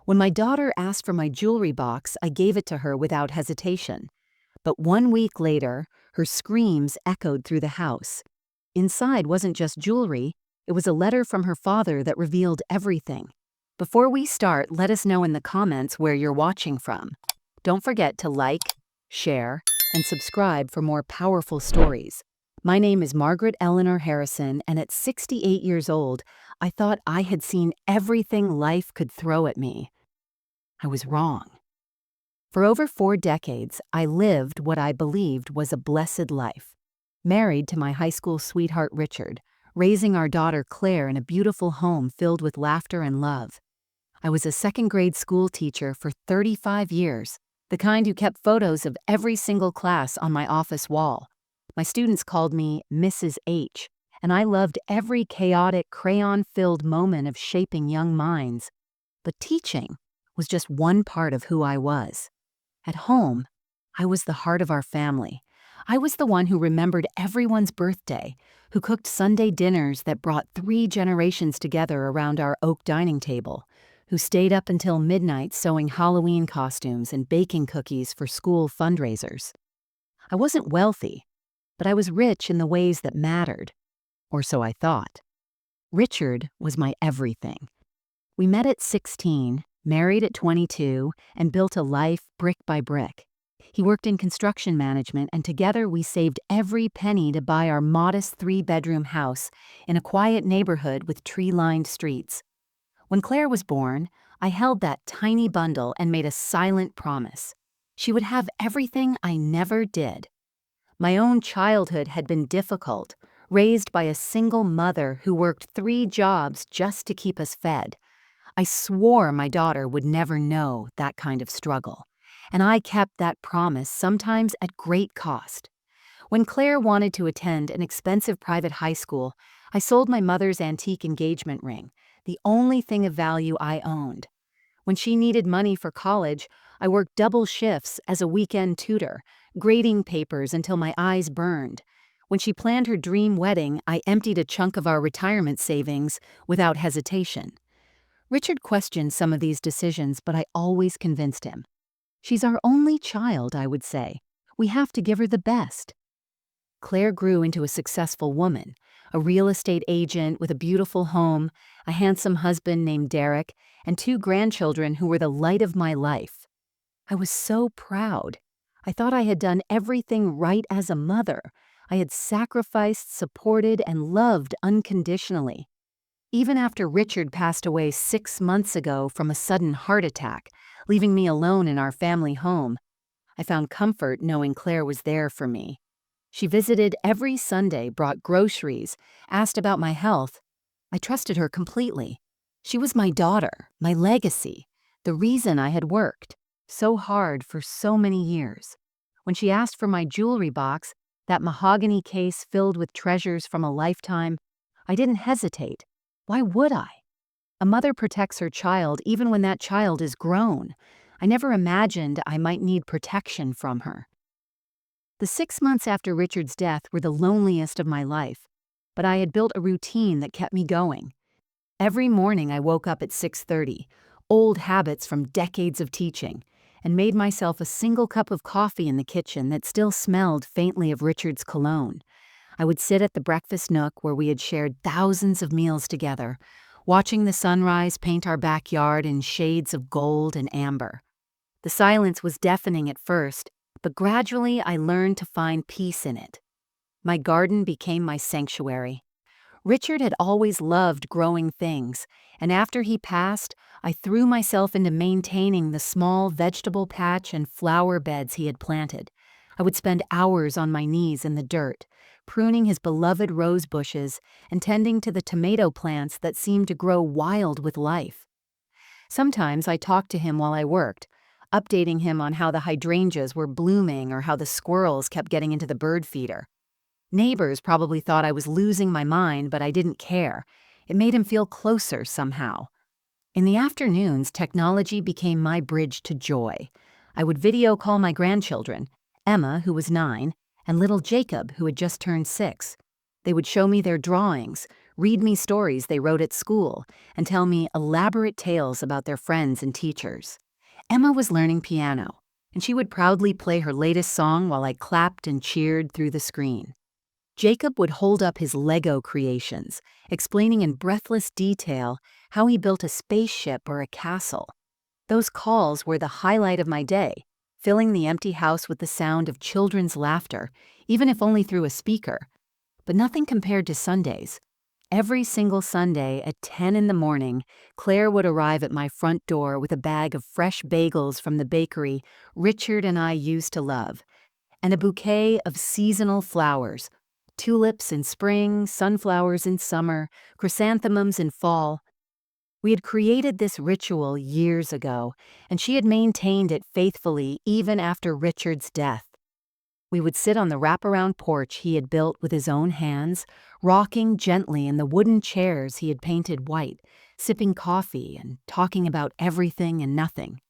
When my daughter asked for my jewelry box, I gave it to her without hesitation. But 1 week later, her screams echoed through the house. Inside wasn't just jewelry, it was a letter from her father that revealed everything. Before we start, let us know in the comments where you're watching from. Don't forget to like, share, and subscribe for more powerful stories. My name is Margaret Eleanor Harrison, and at 68 years old, I thought I had seen everything life could throw at me. I was wrong. For over 4 decades, I lived what I believed was a blessed life. Married to my high school sweetheart Richard, raising our daughter Claire in a beautiful home filled with laughter and love. I was a second-grade school teacher for 35 years, the kind who kept photos of every single class on my office wall. My students called me Mrs. H, and I loved every chaotic, crayon-filled moment of shaping young minds. But teaching was just one part of who I was. At home, I was the heart of our family. I was the one who remembered everyone's birthday, who cooked Sunday dinners that brought 3 generations together around our oak dining table, who stayed up until midnight sewing Halloween costumes and baking cookies for school fundraisers. I wasn't wealthy, but I was rich in the ways that mattered, or so I thought. Richard was my everything. We met at 16, married at 22, and built a life brick by brick. He worked in construction management, and together we saved every penny to buy our modest 3-bedroom house in a quiet neighborhood with tree-lined streets. When Claire was born, I held that tiny bundle and made a silent promise. She would have everything I never did. My own childhood had been difficult, raised by a single mother who worked 3 jobs just to keep us fed. I swore my daughter would never know that kind of struggle, and I kept that promise, sometimes at great cost. When Claire wanted to attend an expensive private high school, I sold my mother's antique engagement ring, the only thing of value I owned. When she needed money for college, I worked double shifts as a weekend tutor, grading papers until my eyes burned. When she planned her dream wedding, I emptied a chunk of our retirement savings without hesitation. Richard questioned some of these decisions, but I always convinced him. She's our only child, I would say. We have to give her the best. Claire grew into a successful woman, a real estate agent with a beautiful home, a handsome husband named Derek, and 2 grandchildren who were the light of my life. I was so proud. I thought I had done everything right as a mother. I had sacrificed, supported, and loved unconditionally. Even after Richard passed away 6 months ago from a sudden heart attack, leaving me alone in our family home, I found comfort knowing Claire was there for me. She visited every Sunday, brought groceries, asked about my health. I trusted her completely. She was my daughter, my legacy, the reason I had worked so hard for so many years. When she asked for my jewelry box, that mahogany case filled with treasures from a lifetime, I didn't hesitate. Why would I? A mother protects her child even when that child is grown. I never imagined I might need protection from her. The 6 months after Richard's death were the loneliest of my life, but I had built a routine that kept me going. Every morning I woke up at 6:30, old habits from decades of teaching, and made myself a single cup of coffee in the kitchen that still smelled faintly of Richard's cologne. I would sit at the breakfast nook where we had shared thousands of meals together, watching the sunrise paint our backyard in shades of gold and amber. The silence was deafening at first, but gradually I learned to find peace in it. My garden became my sanctuary. Richard had always loved growing things, and after he passed, I threw myself into maintaining the small vegetable patch and flower beds he had planted. I would spend hours on my knees in the dirt, pruning his beloved rose bushes and tending to the tomato plants that seemed to grow wild with life. Sometimes I talked to him while I worked, updating him on how the hydrangeas were blooming or how the squirrels kept getting into the bird feeder. Neighbors probably thought I was losing my mind, but I didn't care. It made him feel closer somehow. In the afternoons, technology became my bridge to joy. I would video call my grandchildren, Emma, who was 9, and little Jacob, who had just turned 6. They would show me their drawings, read me stories they wrote at school, and tell me elaborate tales about their friends and teachers. Emma was learning piano, and she would proudly play her latest song while I clapped and cheered through the screen. Jacob would hold up his Lego creations, explaining in breathless detail how he built a spaceship or a castle. Those calls were the highlight of my day, filling the empty house with the sound of children's laughter, even if only through a speaker. But nothing compared to Sundays. Every single Sunday at 10 in the morning, Claire would arrive at my front door with a bag of fresh bagels from the bakery Richard and I used to love, and a bouquet of seasonal flowers: tulips in spring, sunflowers in summer, chrysanthemums in fall. We had created this ritual years ago, and she had maintained it faithfully even after Richard's death. We would sit on the wraparound porch he had built with his own hands, rocking gently in the wooden chairs he had painted white, sipping coffee and talking about everything and nothing.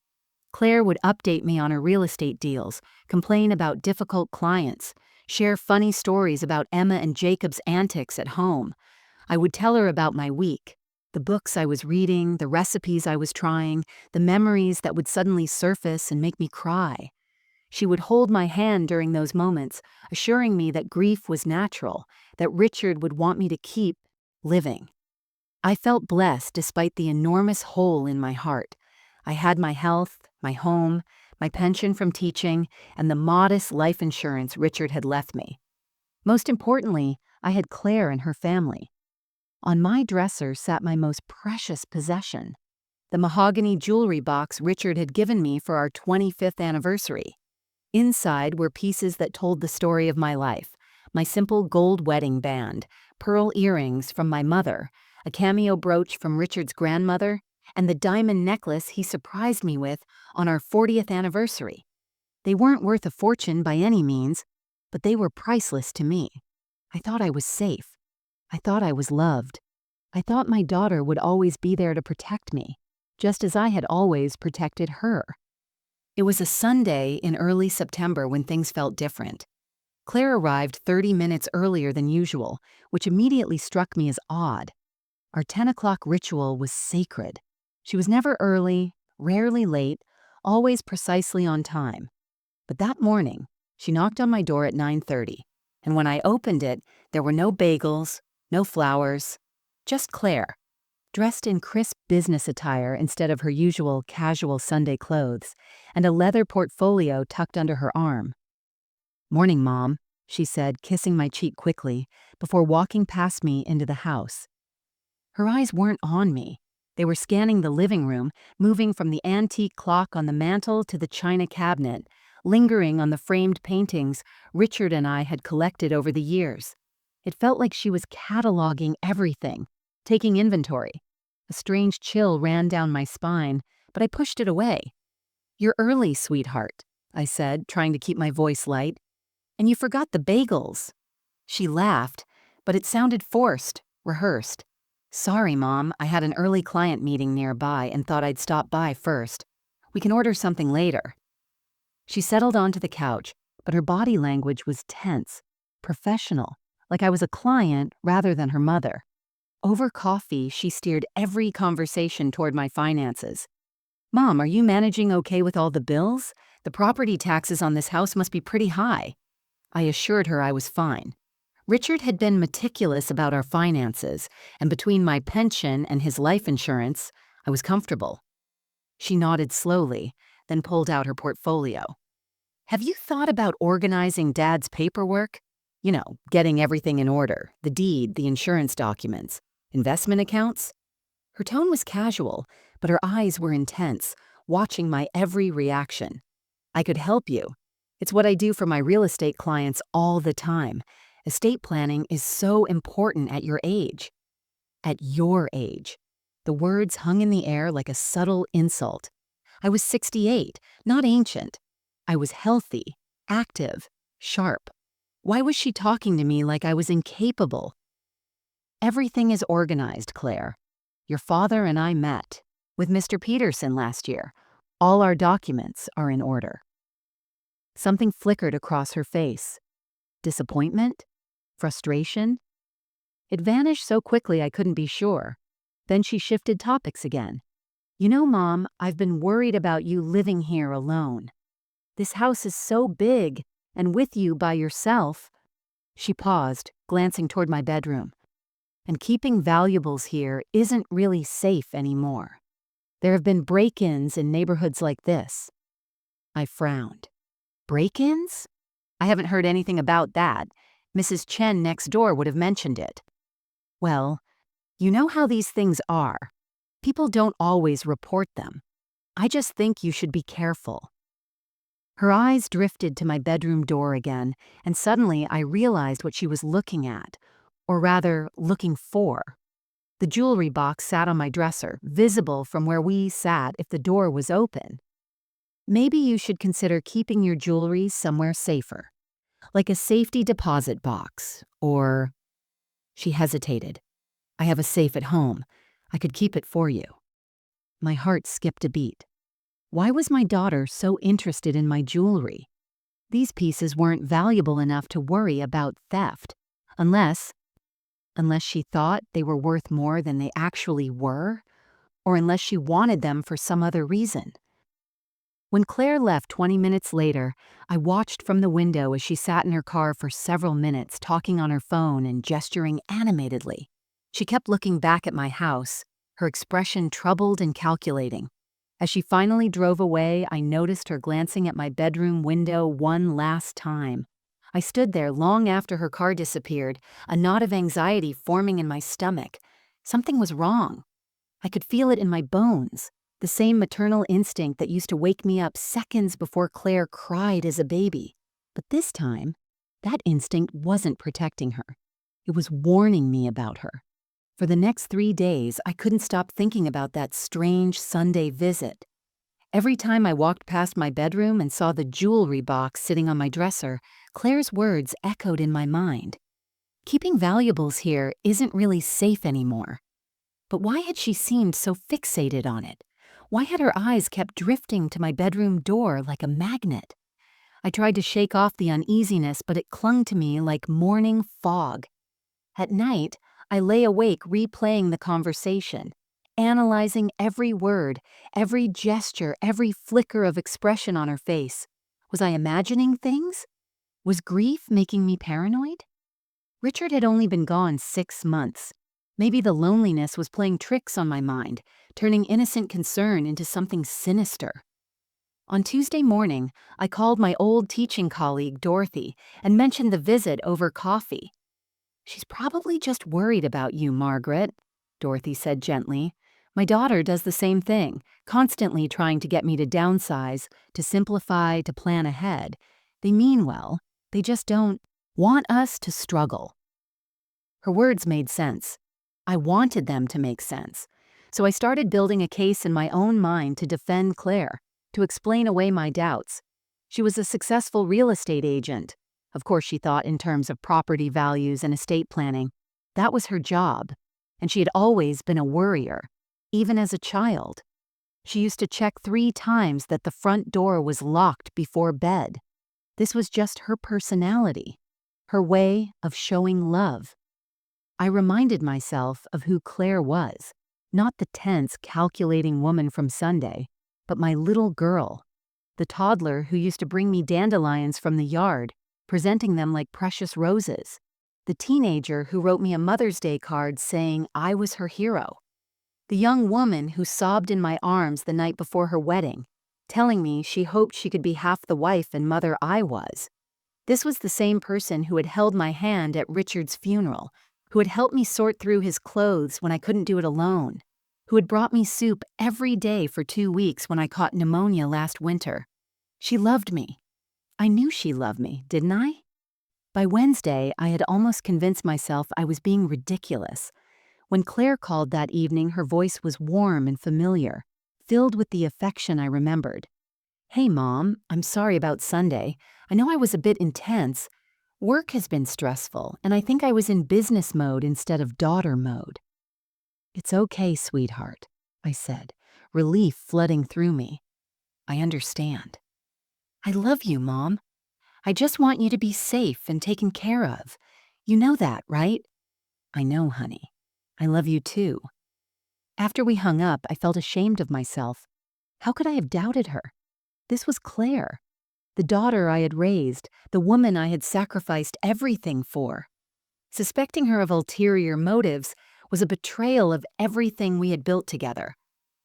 Claire would update me on her real estate deals, complain about difficult clients, share funny stories about Emma and Jacob's antics at home. I would tell her about my week, the books I was reading, the recipes I was trying, the memories that would suddenly surface and make me cry. She would hold my hand during those moments, assuring me that grief was natural, that Richard would want me to keep living. I felt blessed despite the enormous hole in my heart. I had my health, my home, my pension from teaching, and the modest life insurance Richard had left me. Most importantly, I had Claire and her family. On my dresser sat my most precious possession, the mahogany jewelry box Richard had given me for our 25th anniversary. Inside were pieces that told the story of my life: my simple gold wedding band, pearl earrings from my mother, a cameo brooch from Richard's grandmother, and the diamond necklace he surprised me with on our 40th anniversary. They weren't worth a fortune by any means, but they were priceless to me. I thought I was safe. I thought I was loved. I thought my daughter would always be there to protect me, just as I had always protected her. It was a Sunday in early September when things felt different. Claire arrived 30 minutes earlier than usual, which immediately struck me as odd. Our 10 o'clock ritual was sacred. She was never early, rarely late, always precisely on time. But that morning, she knocked on my door at 9:30, and when I opened it, there were no bagels, no flowers, just Claire, dressed in crisp business attire instead of her usual casual Sunday clothes, and a leather portfolio tucked under her arm. "Morning, Mom," she said, kissing my cheek quickly, before walking past me into the house. Her eyes weren't on me. They were scanning the living room, moving from the antique clock on the mantel to the china cabinet, lingering on the framed paintings Richard and I had collected over the years. It felt like she was cataloging everything, taking inventory. A strange chill ran down my spine, but I pushed it away. "You're early, sweetheart," I said, trying to keep my voice light. "And you forgot the bagels." She laughed, but it sounded forced, rehearsed. "Sorry, Mom, I had an early client meeting nearby and thought I'd stop by first. We can order something later." She settled onto the couch, but her body language was tense, professional, like I was a client rather than her mother. Over coffee, she steered every conversation toward my finances. "Mom, are you managing okay with all the bills? The property taxes on this house must be pretty high." I assured her I was fine. Richard had been meticulous about our finances, and between my pension and his life insurance, I was comfortable. She nodded slowly, then pulled out her portfolio. "Have you thought about organizing Dad's paperwork? You know, getting everything in order, the deed, the insurance documents, investment accounts?" Her tone was casual, but her eyes were intense, watching my every reaction. "I could help you. It's what I do for my real estate clients all the time. Estate planning is so important at your age." At your age. The words hung in the air like a subtle insult. I was 68, not ancient. I was healthy, active, sharp. Why was she talking to me like I was incapable? "Everything is organized, Claire. Your father and I met with Mr. Peterson last year. All our documents are in order." Something flickered across her face. Disappointment? Frustration? It vanished so quickly I couldn't be sure. Then she shifted topics again. You know, Mom, I've been worried about you living here alone. This house is so big, and with you by yourself. She paused, glancing toward my bedroom. And keeping valuables here isn't really safe anymore. There have been break-ins in neighborhoods like this. I frowned. Break-ins? I haven't heard anything about that. Mrs. Chen next door would have mentioned it. Well, you know how these things are. People don't always report them. I just think you should be careful. Her eyes drifted to my bedroom door again, and suddenly I realized what she was looking at, or rather, looking for. The jewelry box sat on my dresser, visible from where we sat if the door was open. Maybe you should consider keeping your jewelry somewhere safer, like a safety deposit box, or... She hesitated. I have a safe at home. I could keep it for you. My heart skipped a beat. Why was my daughter so interested in my jewelry? These pieces weren't valuable enough to worry about theft, unless she thought they were worth more than they actually were, or unless she wanted them for some other reason. When Claire left 20 minutes later, I watched from the window as she sat in her car for several minutes talking on her phone and gesturing animatedly. She kept looking back at my house, her expression troubled and calculating. As she finally drove away, I noticed her glancing at my bedroom window one last time. I stood there long after her car disappeared, a knot of anxiety forming in my stomach. Something was wrong. I could feel it in my bones, the same maternal instinct that used to wake me up seconds before Claire cried as a baby. But this time, that instinct wasn't protecting her. It was warning me about her. For the next 3 days, I couldn't stop thinking about that strange Sunday visit. Every time I walked past my bedroom and saw the jewelry box sitting on my dresser, Claire's words echoed in my mind. Keeping valuables here isn't really safe anymore. But why had she seemed so fixated on it? Why had her eyes kept drifting to my bedroom door like a magnet? I tried to shake off the uneasiness, but it clung to me like morning fog. At night, I lay awake replaying the conversation, analyzing every word, every gesture, every flicker of expression on her face. Was I imagining things? Was grief making me paranoid? Richard had only been gone 6 months. Maybe the loneliness was playing tricks on my mind, turning innocent concern into something sinister. On Tuesday morning, I called my old teaching colleague, Dorothy, and mentioned the visit over coffee. "She's probably just worried about you, Margaret," Dorothy said gently. "My daughter does the same thing, constantly trying to get me to downsize, to simplify, to plan ahead. They mean well, they just don't want us to struggle." Her words made sense. I wanted them to make sense. So I started building a case in my own mind to defend Claire, to explain away my doubts. She was a successful real estate agent. Of course, she thought in terms of property values and estate planning. That was her job, and she had always been a worrier, even as a child. She used to check 3 times that the front door was locked before bed. This was just her personality, her way of showing love. I reminded myself of who Claire was, not the tense, calculating woman from Sunday, but my little girl, the toddler who used to bring me dandelions from the yard, presenting them like precious roses, the teenager who wrote me a Mother's Day card saying I was her hero, the young woman who sobbed in my arms the night before her wedding, telling me she hoped she could be half the wife and mother I was. This was the same person who had held my hand at Richard's funeral, who had helped me sort through his clothes when I couldn't do it alone, who had brought me soup every day for 2 weeks when I caught pneumonia last winter. She loved me. I knew she loved me, didn't I? By Wednesday, I had almost convinced myself I was being ridiculous. When Claire called that evening, her voice was warm and familiar, filled with the affection I remembered. "Hey, Mom, I'm sorry about Sunday. I know I was a bit intense. Work has been stressful, and I think I was in business mode instead of daughter mode." "It's okay, sweetheart," I said, relief flooding through me. "I understand." "I love you, Mom. I just want you to be safe and taken care of. You know that, right?" I know, honey. I love you too. After we hung up, I felt ashamed of myself. How could I have doubted her? This was Claire, the daughter I had raised, the woman I had sacrificed everything for. Suspecting her of ulterior motives was a betrayal of everything we had built together.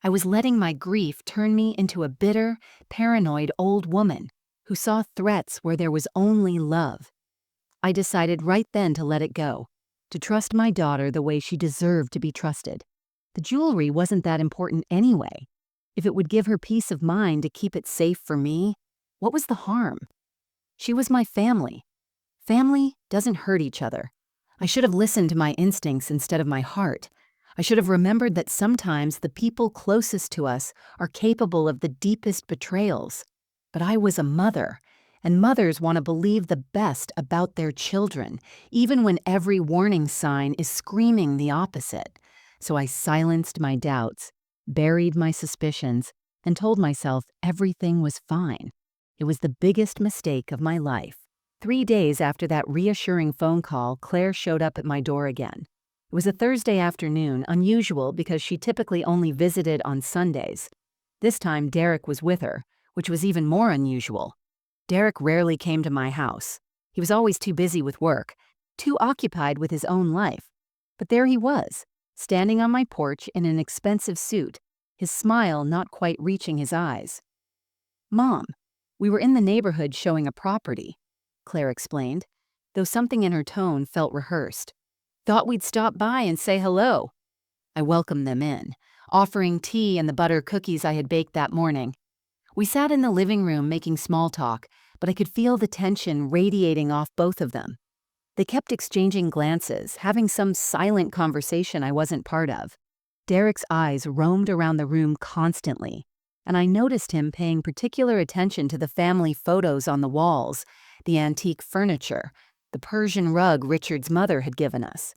I was letting my grief turn me into a bitter, paranoid old woman who saw threats where there was only love. I decided right then to let it go, to trust my daughter the way she deserved to be trusted. The jewelry wasn't that important anyway. If it would give her peace of mind to keep it safe for me, what was the harm? She was my family. Family doesn't hurt each other. I should have listened to my instincts instead of my heart. I should have remembered that sometimes the people closest to us are capable of the deepest betrayals. But I was a mother, and mothers want to believe the best about their children, even when every warning sign is screaming the opposite. So I silenced my doubts, buried my suspicions, and told myself everything was fine. It was the biggest mistake of my life. 3 days after that reassuring phone call, Claire showed up at my door again. It was a Thursday afternoon, unusual because she typically only visited on Sundays. This time, Derek was with her, which was even more unusual. Derek rarely came to my house. He was always too busy with work, too occupied with his own life. But there he was, standing on my porch in an expensive suit, his smile not quite reaching his eyes. "Mom, we were in the neighborhood showing a property," Claire explained, though something in her tone felt rehearsed. "Thought we'd stop by and say hello." I welcomed them in, offering tea and the butter cookies I had baked that morning. We sat in the living room making small talk, but I could feel the tension radiating off both of them. They kept exchanging glances, having some silent conversation I wasn't part of. Derek's eyes roamed around the room constantly, and I noticed him paying particular attention to the family photos on the walls, the antique furniture, the Persian rug Richard's mother had given us.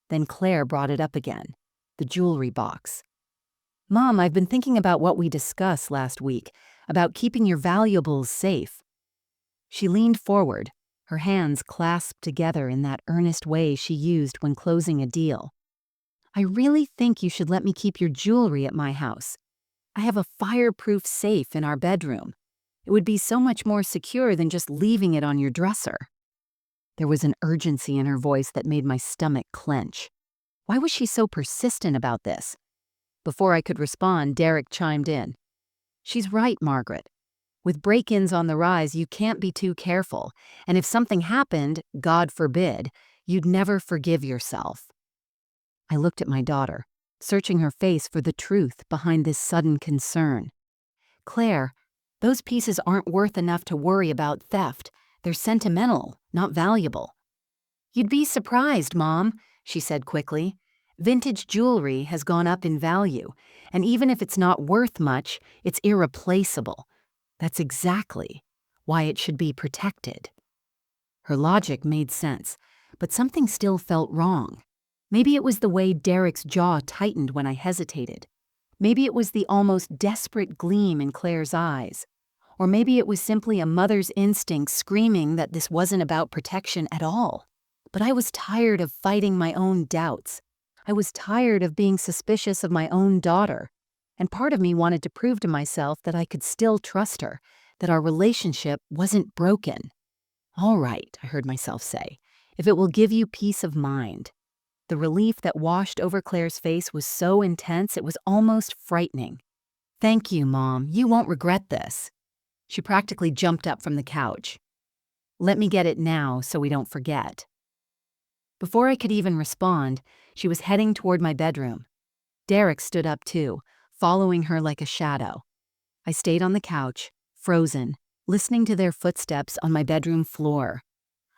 Then Claire brought it up again, the jewelry box. "Mom, I've been thinking about what we discussed last week, about keeping your valuables safe." She leaned forward, her hands clasped together in that earnest way she used when closing a deal. "I really think you should let me keep your jewelry at my house. I have a fireproof safe in our bedroom. It would be so much more secure than just leaving it on your dresser." There was an urgency in her voice that made my stomach clench. Why was she so persistent about this? Before I could respond, Derek chimed in. "She's right, Margaret. With break-ins on the rise, you can't be too careful, and if something happened, God forbid, you'd never forgive yourself." I looked at my daughter, searching her face for the truth behind this sudden concern. "Claire, those pieces aren't worth enough to worry about theft. They're sentimental, not valuable." "You'd be surprised, Mom," she said quickly. "Vintage jewelry has gone up in value, and even if it's not worth much, it's irreplaceable. That's exactly why it should be protected." Her logic made sense, but something still felt wrong. Maybe it was the way Derek's jaw tightened when I hesitated. Maybe it was the almost desperate gleam in Claire's eyes. Or maybe it was simply a mother's instinct screaming that this wasn't about protection at all. But I was tired of fighting my own doubts. I was tired of being suspicious of my own daughter. And part of me wanted to prove to myself that I could still trust her, that our relationship wasn't broken. "All right," I heard myself say, "if it will give you peace of mind." The relief that washed over Claire's face was so intense it was almost frightening. "Thank you, Mom. You won't regret this." She practically jumped up from the couch. "Let me get it now so we don't forget." Before I could even respond, she was heading toward my bedroom. Derek stood up too, following her like a shadow. I stayed on the couch, frozen, listening to their footsteps on my bedroom floor.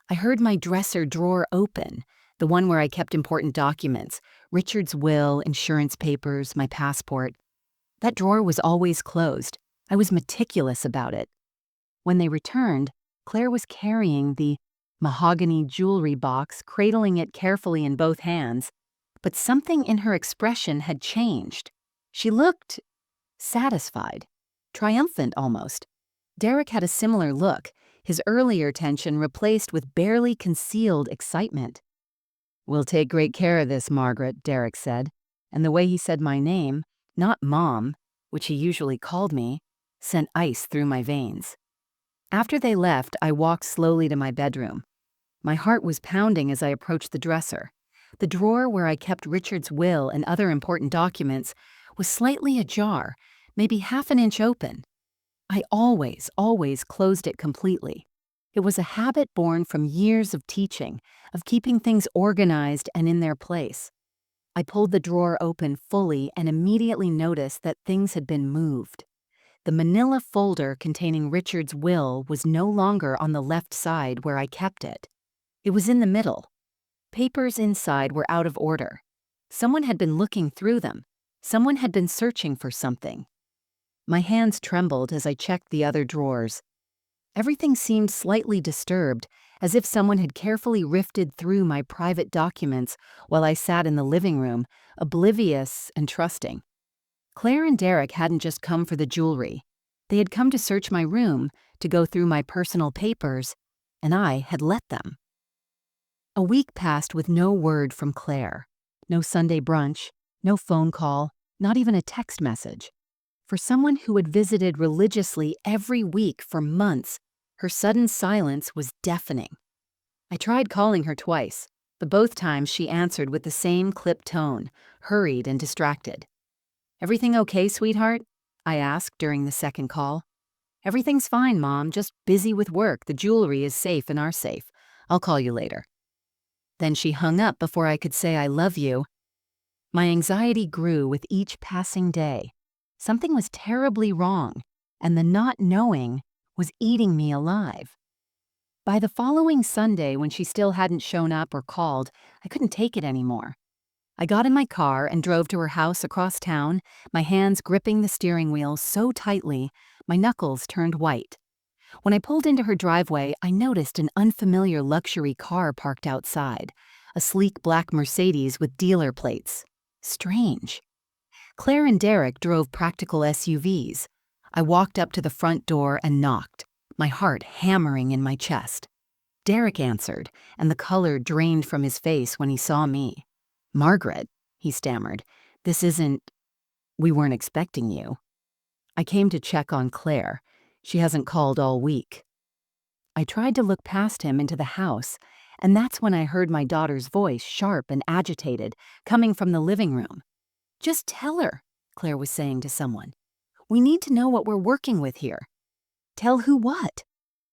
I heard my dresser drawer open, the one where I kept important documents, Richard's will, insurance papers, my passport. That drawer was always closed. I was meticulous about it. When they returned, Claire was carrying the mahogany jewelry box, cradling it carefully in both hands, but something in her expression had changed. She looked satisfied, triumphant almost. Derek had a similar look, his earlier tension replaced with barely concealed excitement. "We'll take great care of this, Margaret," Derek said, and the way he said my name, not Mom, which he usually called me, sent ice through my veins. After they left, I walked slowly to my bedroom. My heart was pounding as I approached the dresser. The drawer where I kept Richard's will and other important documents was slightly ajar, maybe half an inch open. I always closed it completely. It was a habit born from years of teaching, of keeping things organized and in their place. I pulled the drawer open fully and immediately noticed that things had been moved. The manila folder containing Richard's will was no longer on the left side where I kept it. It was in the middle. Papers inside were out of order. Someone had been looking through them. Someone had been searching for something. My hands trembled as I checked the other drawers. Everything seemed slightly disturbed, as if someone had carefully rifted through my private documents while I sat in the living room, oblivious and trusting. Claire and Derek hadn't just come for the jewelry. They had come to search my room, to go through my personal papers, and I had let them. A week passed with no word from Claire. No Sunday brunch, no phone call, not even a text message. For someone who had visited religiously every week for months, her sudden silence was deafening. I tried calling her twice, but both times she answered with the same clipped tone, hurried and distracted. "Everything okay, sweetheart?" I asked during the second call. "Everything's fine, Mom, just busy with work. The jewelry is safe in our safe. I'll call you later." Then she hung up before I could say I love you. My anxiety grew with each passing day. Something was terribly wrong, and the not knowing was eating me alive. By the following Sunday, when she still hadn't shown up or called, I couldn't take it anymore. I got in my car and drove to her house across town, my hands gripping the steering wheel so tightly, my knuckles turned white. When I pulled into her driveway, I noticed an unfamiliar luxury car parked outside, a sleek black Mercedes with dealer plates. Strange. Claire and Derek drove practical SUVs. I walked up to the front door and knocked, my heart hammering in my chest. Derek answered, and the color drained from his face when he saw me. "Margaret," he stammered, we weren't expecting you." "I came to check on Claire. She hasn't called all week." I tried to look past him into the house, and that's when I heard my daughter's voice, sharp and agitated, coming from the living room. "Just tell her," Claire was saying to someone. "We need to know what we're working with here." "Tell who what?"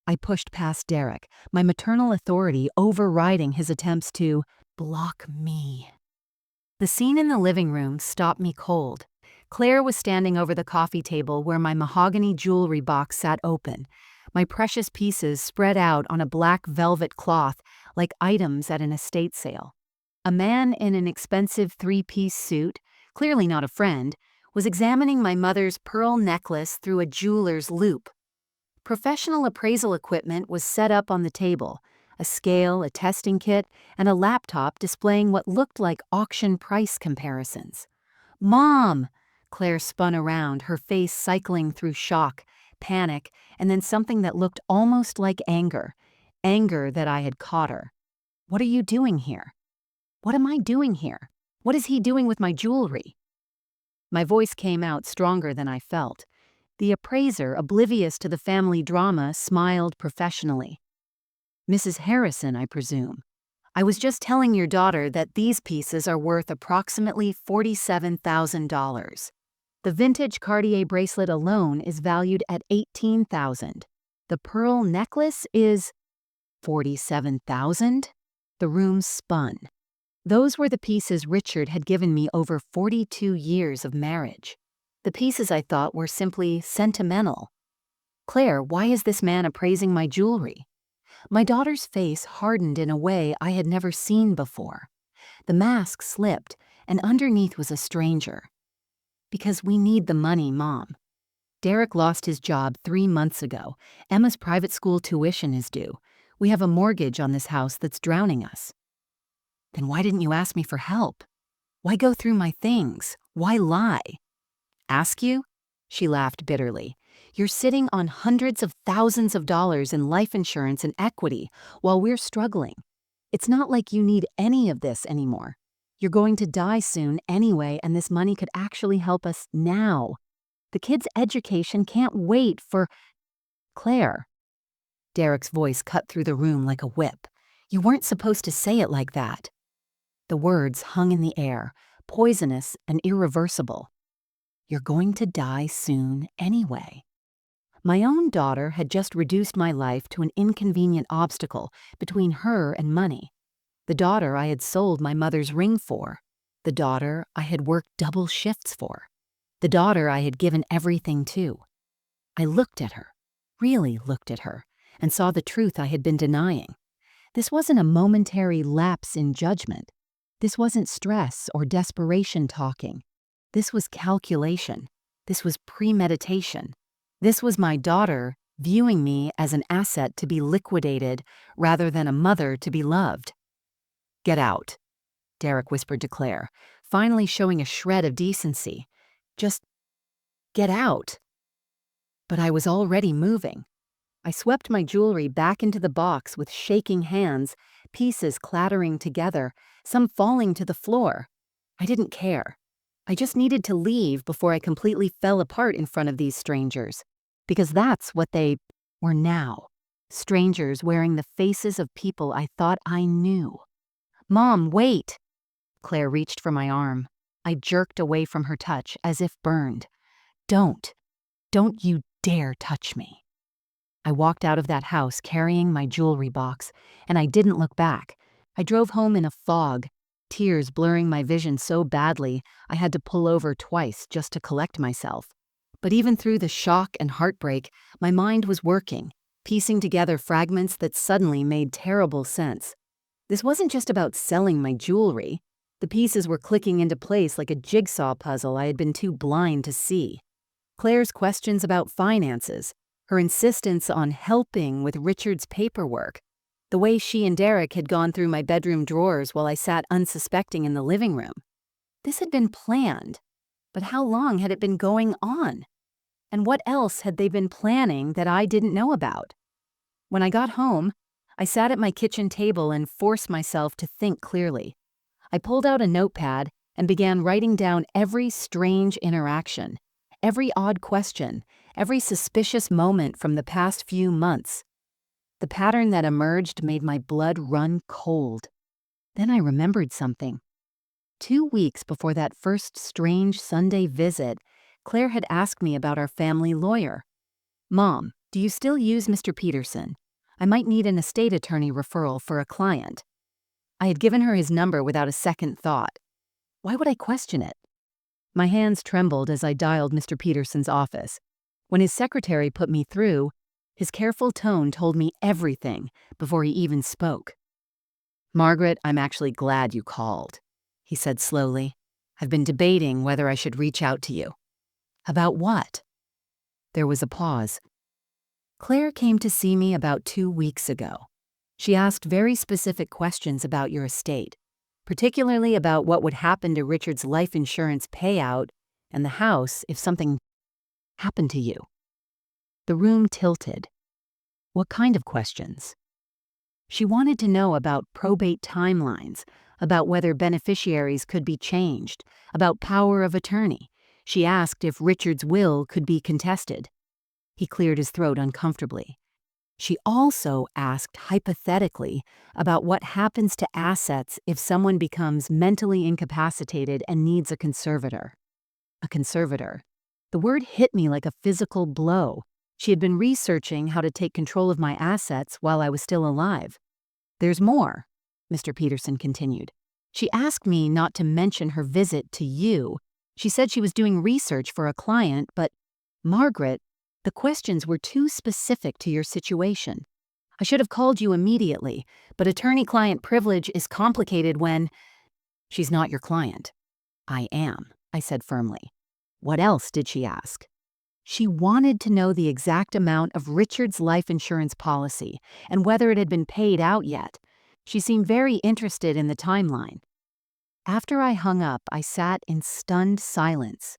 I pushed past Derek, my maternal authority overriding his attempts to block me. The scene in the living room stopped me cold. Claire was standing over the coffee table where my mahogany jewelry box sat open, my precious pieces spread out on a black velvet cloth like items at an estate sale. A man in an expensive three-piece suit, clearly not a friend, was examining my mother's pearl necklace through a jeweler's loupe. Professional appraisal equipment was set up on the table, a scale, a testing kit, and a laptop displaying what looked like auction price comparisons. "Mom!" Claire spun around, her face cycling through shock, panic, and then something that looked almost like anger that I had caught her. "What are you doing here? What am I doing here? What is he doing with my jewelry?" My voice came out stronger than I felt. The appraiser, oblivious to the family drama, smiled professionally. "Mrs. Harrison, I presume. I was just telling your daughter that these pieces are worth approximately $47,000. The vintage Cartier bracelet alone is valued at $18,000. The pearl necklace is $47,000? The room spun. Those were the pieces Richard had given me over 42 years of marriage. The pieces I thought were simply sentimental. "Claire, why is this man appraising my jewelry?" My daughter's face hardened in a way I had never seen before. The mask slipped, and underneath was a stranger. "Because we need the money, Mom. Derek lost his job 3 months ago. Emma's private school tuition is due. We have a mortgage on this house that's drowning us." "Then why didn't you ask me for help? Why go through my things? Why lie?" "Ask you?" She laughed bitterly. "You're sitting on hundreds of thousands of dollars in life insurance and equity while we're struggling. It's not like you need any of this anymore. You're going to die soon anyway, and this money could actually help us now. The kid's education can't wait for Claire. Derek's voice cut through the room like a whip. You weren't supposed to say it like that. The words hung in the air, poisonous and irreversible. You're going to die soon anyway. My own daughter had just reduced my life to an inconvenient obstacle between her and money. The daughter I had sold my mother's ring for. The daughter I had worked double shifts for. The daughter I had given everything to. I looked at her, really looked at her, and saw the truth I had been denying. This wasn't a momentary lapse in judgment. This wasn't stress or desperation talking. This was calculation. This was premeditation. This was my daughter viewing me as an asset to be liquidated rather than a mother to be loved. Get out, Derek whispered to Claire, finally showing a shred of decency. Just get out. But I was already moving. I swept my jewelry back into the box with shaking hands, pieces clattering together, some falling to the floor. I didn't care. I just needed to leave before I completely fell apart in front of these strangers. Because that's what they were now. Strangers wearing the faces of people I thought I knew. Mom, wait! Claire reached for my arm. I jerked away from her touch as if burned. Don't you dare touch me. I walked out of that house carrying my jewelry box, and I didn't look back. I drove home in a fog, tears blurring my vision so badly I had to pull over twice just to collect myself. But even through the shock and heartbreak, my mind was working, piecing together fragments that suddenly made terrible sense. This wasn't just about selling my jewelry. The pieces were clicking into place like a jigsaw puzzle I had been too blind to see. Claire's questions about finances, her insistence on helping with Richard's paperwork, the way she and Derek had gone through my bedroom drawers while I sat unsuspecting in the living room. This had been planned, but how long had it been going on? And what else had they been planning that I didn't know about? When I got home, I sat at my kitchen table and forced myself to think clearly. I pulled out a notepad and began writing down every strange interaction, every odd question, every suspicious moment from the past few months. The pattern that emerged made my blood run cold. Then I remembered something. 2 weeks before that first strange Sunday visit, Claire had asked me about our family lawyer. Mom, do you still use Mr. Peterson? I might need an estate attorney referral for a client. I had given her his number without a second thought. Why would I question it? My hands trembled as I dialed Mr. Peterson's office. When his secretary put me through, his careful tone told me everything before he even spoke. Margaret, I'm actually glad you called, he said slowly. I've been debating whether I should reach out to you. About what? There was a pause. Claire came to see me about 2 weeks ago. She asked very specific questions about your estate, particularly about what would happen to Richard's life insurance payout and the house if something happened to you. The room tilted. What kind of questions? She wanted to know about probate timelines, about whether beneficiaries could be changed, about power of attorney. She asked if Richard's will could be contested. He cleared his throat uncomfortably. She also asked hypothetically about what happens to assets if someone becomes mentally incapacitated and needs a conservator. A conservator. The word hit me like a physical blow. She had been researching how to take control of my assets while I was still alive. There's more, Mr. Peterson continued. She asked me not to mention her visit to you. She said she was doing research for a client, but, Margaret, the questions were too specific to your situation. I should have called you immediately, but attorney-client privilege is complicated when... She's not your client. I am, I said firmly. What else did she ask? She wanted to know the exact amount of Richard's life insurance policy and whether it had been paid out yet. She seemed very interested in the timeline. After I hung up, I sat in stunned silence.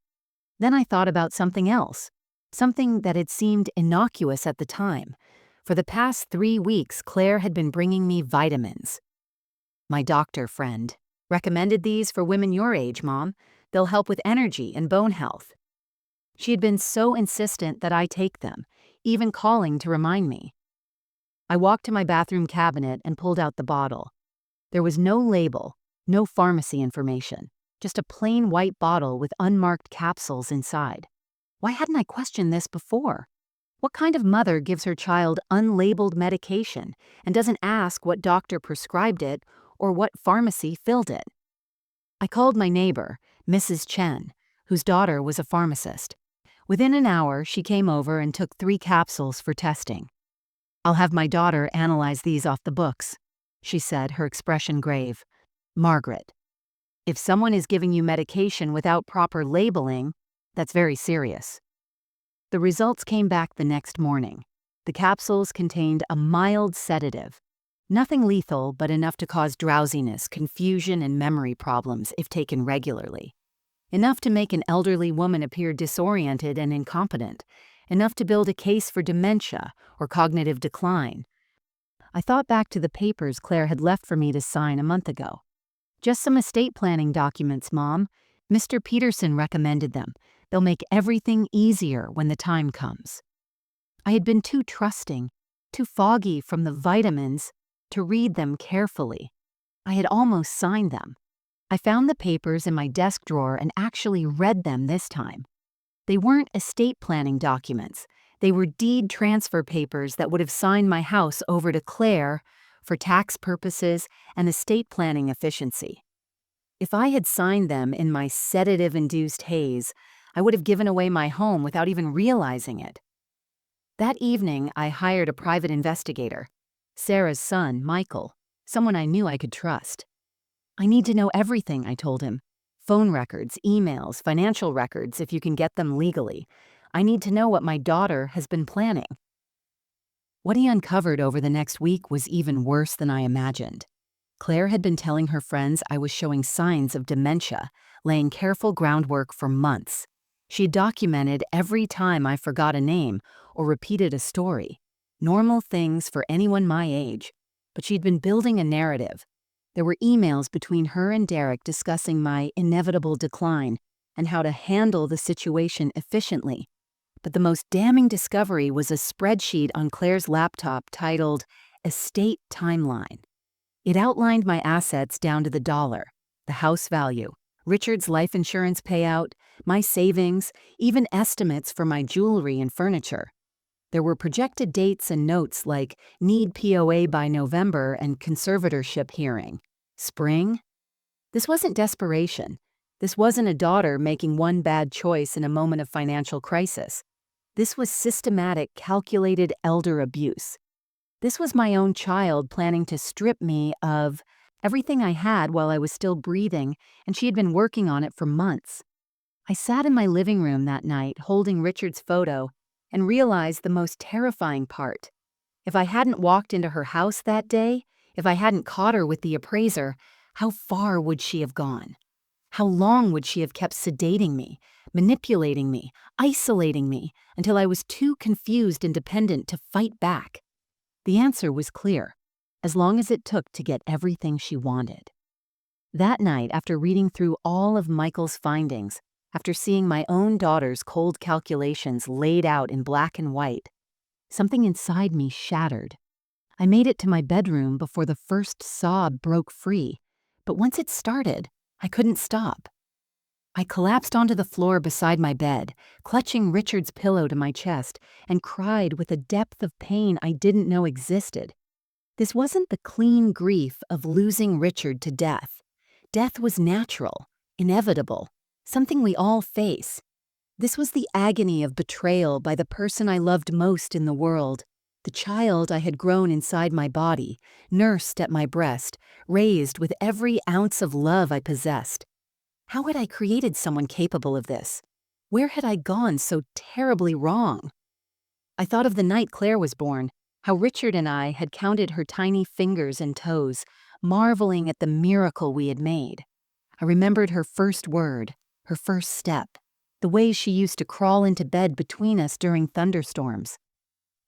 Then I thought about something else, something that had seemed innocuous at the time. For the past 3 weeks, Claire had been bringing me vitamins. My doctor friend recommended these for women your age, Mom. They'll help with energy and bone health. She had been so insistent that I take them, even calling to remind me. I walked to my bathroom cabinet and pulled out the bottle. There was no label, no pharmacy information, just a plain white bottle with unmarked capsules inside. Why hadn't I questioned this before? What kind of mother gives her child unlabeled medication and doesn't ask what doctor prescribed it or what pharmacy filled it? I called my neighbor, Mrs. Chen, whose daughter was a pharmacist. Within an hour, she came over and took 3 capsules for testing. "I'll have my daughter analyze these off the books," she said, her expression grave. "Margaret, if someone is giving you medication without proper labeling, that's very serious." The results came back the next morning. The capsules contained a mild sedative. Nothing lethal, but enough to cause drowsiness, confusion, and memory problems if taken regularly. Enough to make an elderly woman appear disoriented and incompetent. Enough to build a case for dementia or cognitive decline. I thought back to the papers Claire had left for me to sign a month ago. "Just some estate planning documents, Mom. Mr. Peterson recommended them. They'll make everything easier when the time comes." I had been too trusting, too foggy from the vitamins, to read them carefully. I had almost signed them. I found the papers in my desk drawer and actually read them this time. They weren't estate planning documents. They were deed transfer papers that would have signed my house over to Claire for tax purposes and estate planning efficiency. If I had signed them in my sedative-induced haze, I would have given away my home without even realizing it. That evening, I hired a private investigator, Sarah's son, Michael, someone I knew I could trust. "I need to know everything," I told him. "Phone records, emails, financial records if you can get them legally. I need to know what my daughter has been planning." What he uncovered over the next week was even worse than I imagined. Claire had been telling her friends I was showing signs of dementia, laying careful groundwork for months. She had documented every time I forgot a name or repeated a story. Normal things for anyone my age, but she'd been building a narrative. There were emails between her and Derek discussing my inevitable decline and how to handle the situation efficiently. But the most damning discovery was a spreadsheet on Claire's laptop titled Estate Timeline. It outlined my assets down to the dollar, the house value, Richard's life insurance payout, my savings, even estimates for my jewelry and furniture. There were projected dates and notes like need POA by November and conservatorship hearing. Spring? This wasn't desperation. This wasn't a daughter making one bad choice in a moment of financial crisis. This was systematic, calculated elder abuse. This was my own child planning to strip me of everything I had while I was still breathing, and she had been working on it for months. I sat in my living room that night holding Richard's photo and realized the most terrifying part. If I hadn't walked into her house that day, if I hadn't caught her with the appraiser, how far would she have gone? How long would she have kept sedating me, manipulating me, isolating me, until I was too confused and dependent to fight back? The answer was clear, as long as it took to get everything she wanted. That night, after reading through all of Michael's findings, after seeing my own daughter's cold calculations laid out in black and white, something inside me shattered. I made it to my bedroom before the first sob broke free, but once it started, I couldn't stop. I collapsed onto the floor beside my bed, clutching Richard's pillow to my chest, and cried with a depth of pain I didn't know existed. This wasn't the clean grief of losing Richard to death. Death was natural, inevitable, something we all face. This was the agony of betrayal by the person I loved most in the world, the child I had grown inside my body, nursed at my breast, raised with every ounce of love I possessed. How had I created someone capable of this? Where had I gone so terribly wrong? I thought of the night Claire was born, how Richard and I had counted her tiny fingers and toes, marveling at the miracle we had made. I remembered her first word, her first step, the way she used to crawl into bed between us during thunderstorms.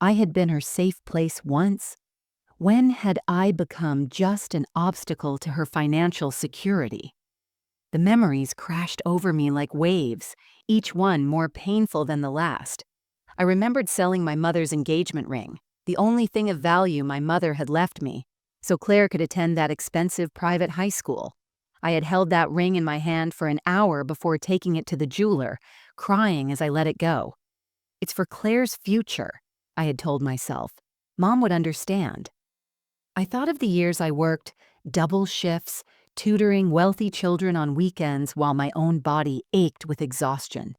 I had been her safe place once. When had I become just an obstacle to her financial security? The memories crashed over me like waves, each one more painful than the last. I remembered selling my mother's engagement ring, the only thing of value my mother had left me, so Claire could attend that expensive private high school. I had held that ring in my hand for an hour before taking it to the jeweler, crying as I let it go. It's for Claire's future, I had told myself. Mom would understand. I thought of the years I worked, double shifts, tutoring wealthy children on weekends while my own body ached with exhaustion.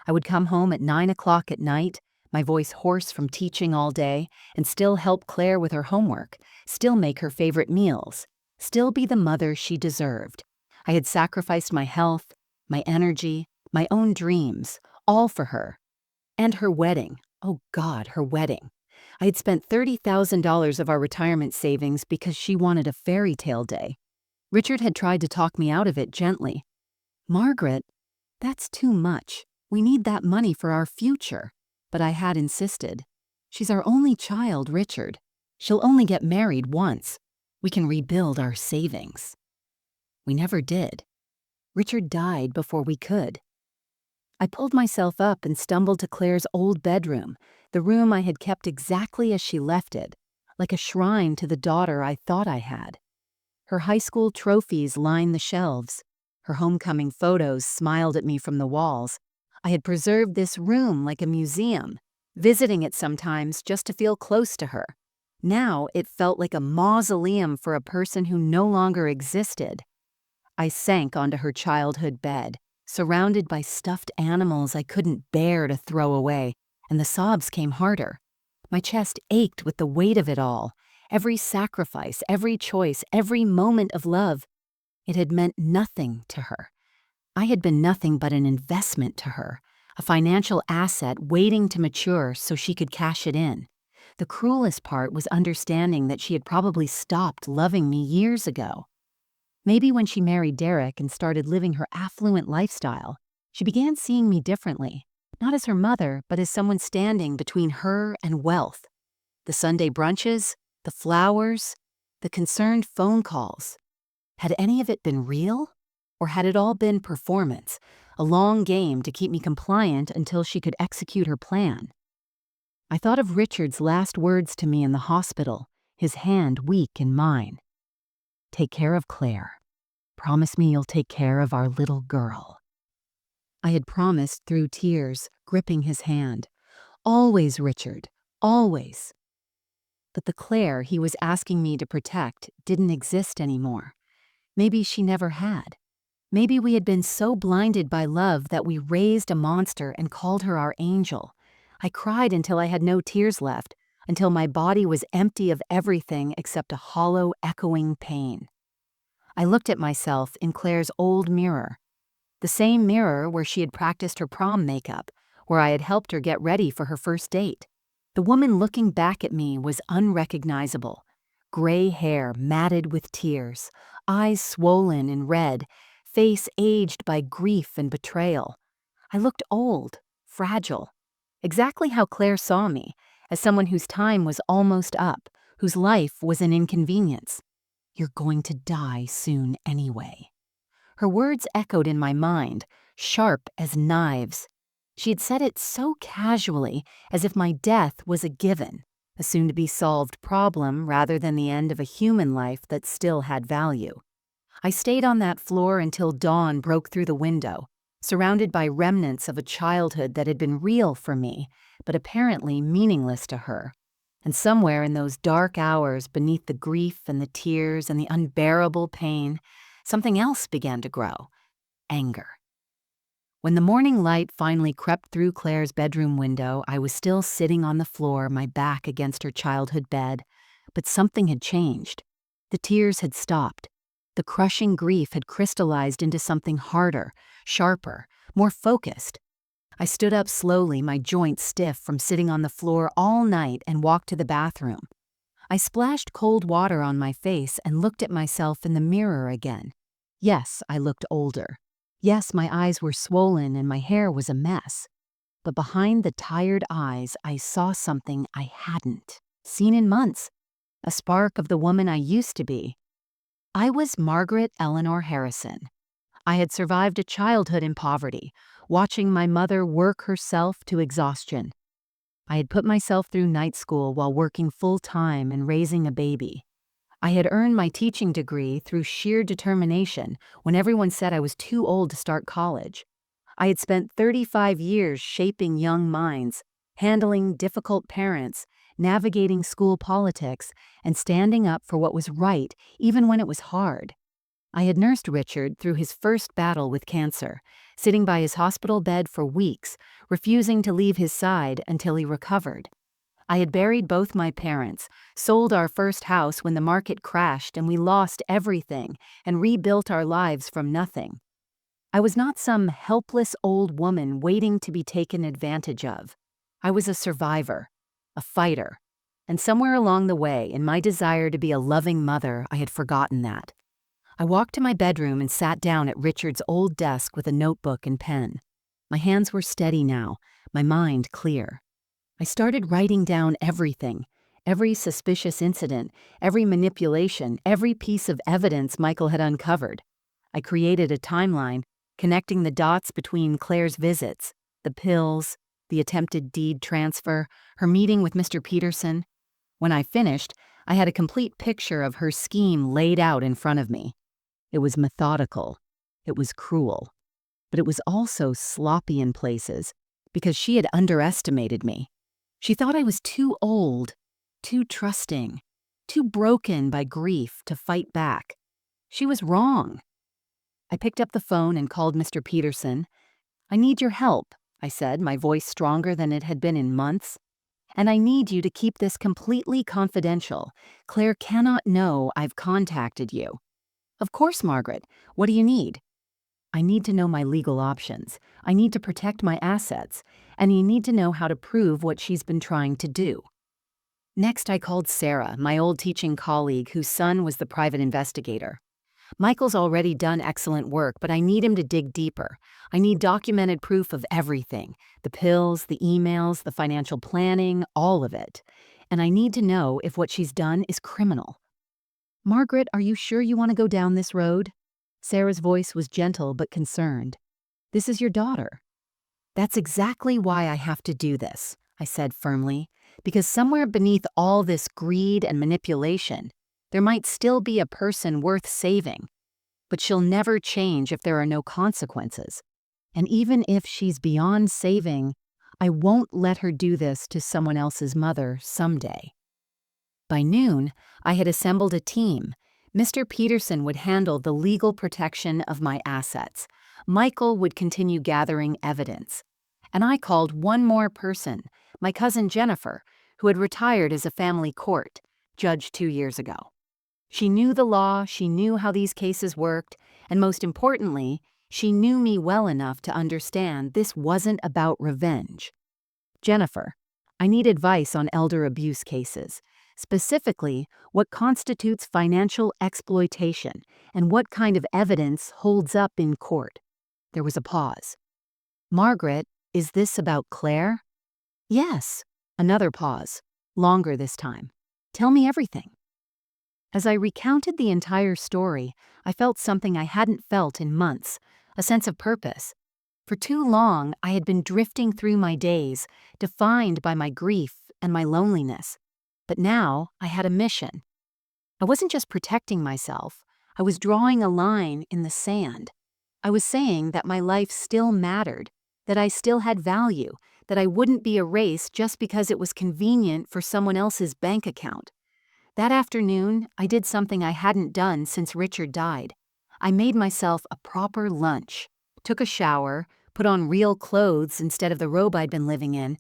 I would come home at 9 o'clock at night, my voice hoarse from teaching all day, and still help Claire with her homework, still make her favorite meals, still be the mother she deserved. I had sacrificed my health, my energy, my own dreams, all for her. And her wedding. Oh God, her wedding. I had spent $30,000 of our retirement savings because she wanted a fairy tale day. Richard had tried to talk me out of it gently. Margaret, that's too much. We need that money for our future. But I had insisted. She's our only child, Richard. She'll only get married once. We can rebuild our savings. We never did. Richard died before we could. I pulled myself up and stumbled to Claire's old bedroom, the room I had kept exactly as she left it, like a shrine to the daughter I thought I had. Her high school trophies lined the shelves. Her homecoming photos smiled at me from the walls. I had preserved this room like a museum, visiting it sometimes just to feel close to her. Now it felt like a mausoleum for a person who no longer existed. I sank onto her childhood bed, surrounded by stuffed animals I couldn't bear to throw away, and the sobs came harder. My chest ached with the weight of it all. Every sacrifice, every choice, every moment of love. It had meant nothing to her. I had been nothing but an investment to her, a financial asset waiting to mature so she could cash it in. The cruelest part was understanding that she had probably stopped loving me years ago. Maybe when she married Derek and started living her affluent lifestyle, she began seeing me differently, not as her mother, but as someone standing between her and wealth. The Sunday brunches, the flowers, the concerned phone calls. Had any of it been real? Or had it all been performance, a long game to keep me compliant until she could execute her plan? I thought of Richard's last words to me in the hospital, his hand weak in mine. Take care of Claire. Promise me you'll take care of our little girl. I had promised through tears, gripping his hand. Always, Richard, always. But the Claire he was asking me to protect didn't exist anymore. Maybe she never had. Maybe we had been so blinded by love that we raised a monster and called her our angel. I cried until I had no tears left, until my body was empty of everything except a hollow, echoing pain. I looked at myself in Claire's old mirror, the same mirror where she had practiced her prom makeup, where I had helped her get ready for her first date. The woman looking back at me was unrecognizable. Gray hair matted with tears, eyes swollen and red, face aged by grief and betrayal. I looked old, fragile, exactly how Claire saw me, as someone whose time was almost up, whose life was an inconvenience. You're going to die soon anyway. Her words echoed in my mind, sharp as knives. She had said it so casually, as if my death was a given, a soon-to-be-solved problem rather than the end of a human life that still had value. I stayed on that floor until dawn broke through the window, surrounded by remnants of a childhood that had been real for me, but apparently meaningless to her. And somewhere in those dark hours, beneath the grief and the tears and the unbearable pain, something else began to grow: anger. When the morning light finally crept through Claire's bedroom window, I was still sitting on the floor, my back against her childhood bed, but something had changed. The tears had stopped. The crushing grief had crystallized into something harder, sharper, more focused. I stood up slowly, my joints stiff from sitting on the floor all night, and walked to the bathroom. I splashed cold water on my face and looked at myself in the mirror again. Yes, I looked older. Yes, my eyes were swollen and my hair was a mess. But behind the tired eyes, I saw something I hadn't seen in months. a spark of the woman I used to be. I was Margaret Eleanor Harrison. I had survived a childhood in poverty, watching my mother work herself to exhaustion. I had put myself through night school while working full-time and raising a baby. I had earned my teaching degree through sheer determination when everyone said I was too old to start college. I had spent 35 years shaping young minds, handling difficult parents, navigating school politics, and standing up for what was right even when it was hard. I had nursed Richard through his first battle with cancer, sitting by his hospital bed for weeks, refusing to leave his side until he recovered. I had buried both my parents, sold our first house when the market crashed and we lost everything, and rebuilt our lives from nothing. I was not some helpless old woman waiting to be taken advantage of. I was a survivor, a fighter, and somewhere along the way, in my desire to be a loving mother, I had forgotten that. I walked to my bedroom and sat down at Richard's old desk with a notebook and pen. My hands were steady now, my mind clear. I started writing down everything, every suspicious incident, every manipulation, every piece of evidence Michael had uncovered. I created a timeline, connecting the dots between Claire's visits, the pills, the attempted deed transfer, her meeting with Mr. Peterson. When I finished, I had a complete picture of her scheme laid out in front of me. It was methodical. It was cruel. But it was also sloppy in places, because she had underestimated me. She thought I was too old, too trusting, too broken by grief to fight back. She was wrong. I picked up the phone and called Mr. Peterson. "I need your help," I said, my voice stronger than it had been in months. "And I need you to keep this completely confidential. Claire cannot know I've contacted you." "Of course, Margaret. What do you need?" "I need to know my legal options. I need to protect my assets. And you need to know how to prove what she's been trying to do." Next, I called Sarah, my old teaching colleague whose son was the private investigator. "Michael's already done excellent work, but I need him to dig deeper. I need documented proof of everything, the pills, the emails, the financial planning, all of it. And I need to know if what she's done is criminal." "Margaret, are you sure you want to go down this road?" Sarah's voice was gentle but concerned. "This is your daughter." "That's exactly why I have to do this," I said firmly, "because somewhere beneath all this greed and manipulation, there might still be a person worth saving. But she'll never change if there are no consequences. And even if she's beyond saving, I won't let her do this to someone else's mother someday." By noon, I had assembled a team. Mr. Peterson would handle the legal protection of my assets. Michael would continue gathering evidence. And I called one more person, my cousin Jennifer, who had retired as a family court judge 2 years ago. She knew the law, she knew how these cases worked, and most importantly, she knew me well enough to understand this wasn't about revenge. "Jennifer, I need advice on elder abuse cases. Specifically, what constitutes financial exploitation and what kind of evidence holds up in court." There was a pause. "Margaret, is this about Claire?" "Yes." Another pause, longer this time. "Tell me everything." As I recounted the entire story, I felt something I hadn't felt in months, a sense of purpose. For too long, I had been drifting through my days, defined by my grief and my loneliness. But now, I had a mission. I wasn't just protecting myself, I was drawing a line in the sand. I was saying that my life still mattered, that I still had value, that I wouldn't be erased just because it was convenient for someone else's bank account. That afternoon, I did something I hadn't done since Richard died. I made myself a proper lunch, took a shower, put on real clothes instead of the robe I'd been living in.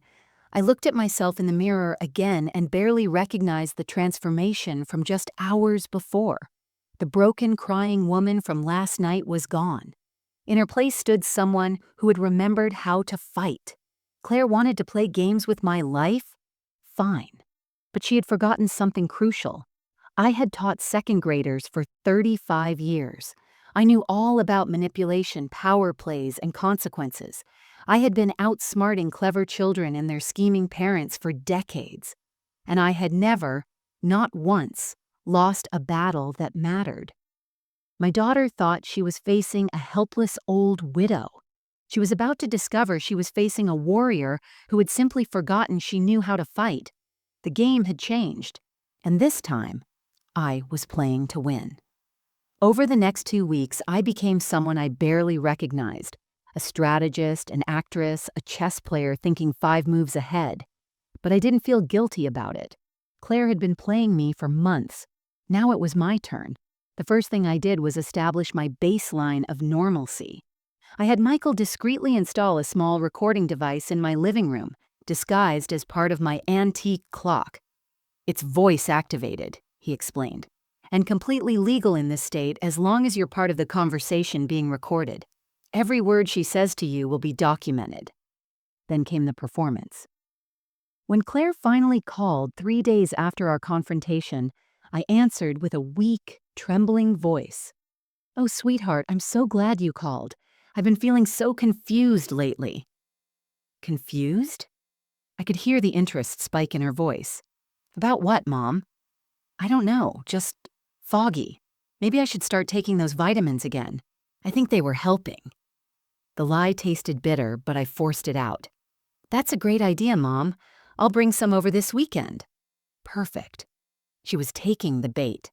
I looked at myself in the mirror again and barely recognized the transformation from just hours before. The broken, crying woman from last night was gone. In her place stood someone who had remembered how to fight. Claire wanted to play games with my life? Fine. But she had forgotten something crucial. I had taught second graders for 35 years. I knew all about manipulation, power plays, and consequences. I had been outsmarting clever children and their scheming parents for decades. And I had never, not once, lost a battle that mattered. My daughter thought she was facing a helpless old widow. She was about to discover she was facing a warrior who had simply forgotten she knew how to fight. The game had changed, and this time, I was playing to win. Over the next 2 weeks, I became someone I barely recognized. A strategist, an actress, a chess player thinking 5 moves ahead. But I didn't feel guilty about it. Claire had been playing me for months. Now it was my turn. The first thing I did was establish my baseline of normalcy. I had Michael discreetly install a small recording device in my living room, disguised as part of my antique clock. "It's voice-activated," he explained, "and completely legal in this state as long as you're part of the conversation being recorded. Every word she says to you will be documented." Then came the performance. When Claire finally called 3 days after our confrontation, I answered with a weak, trembling voice. "Oh, sweetheart, I'm so glad you called. I've been feeling so confused lately." Confused? I could hear the interest spike in her voice. "About what, Mom?" "I don't know, just foggy. Maybe I should start taking those vitamins again. I think they were helping." The lie tasted bitter, but I forced it out. "That's a great idea, Mom. I'll bring some over this weekend." Perfect. She was taking the bait.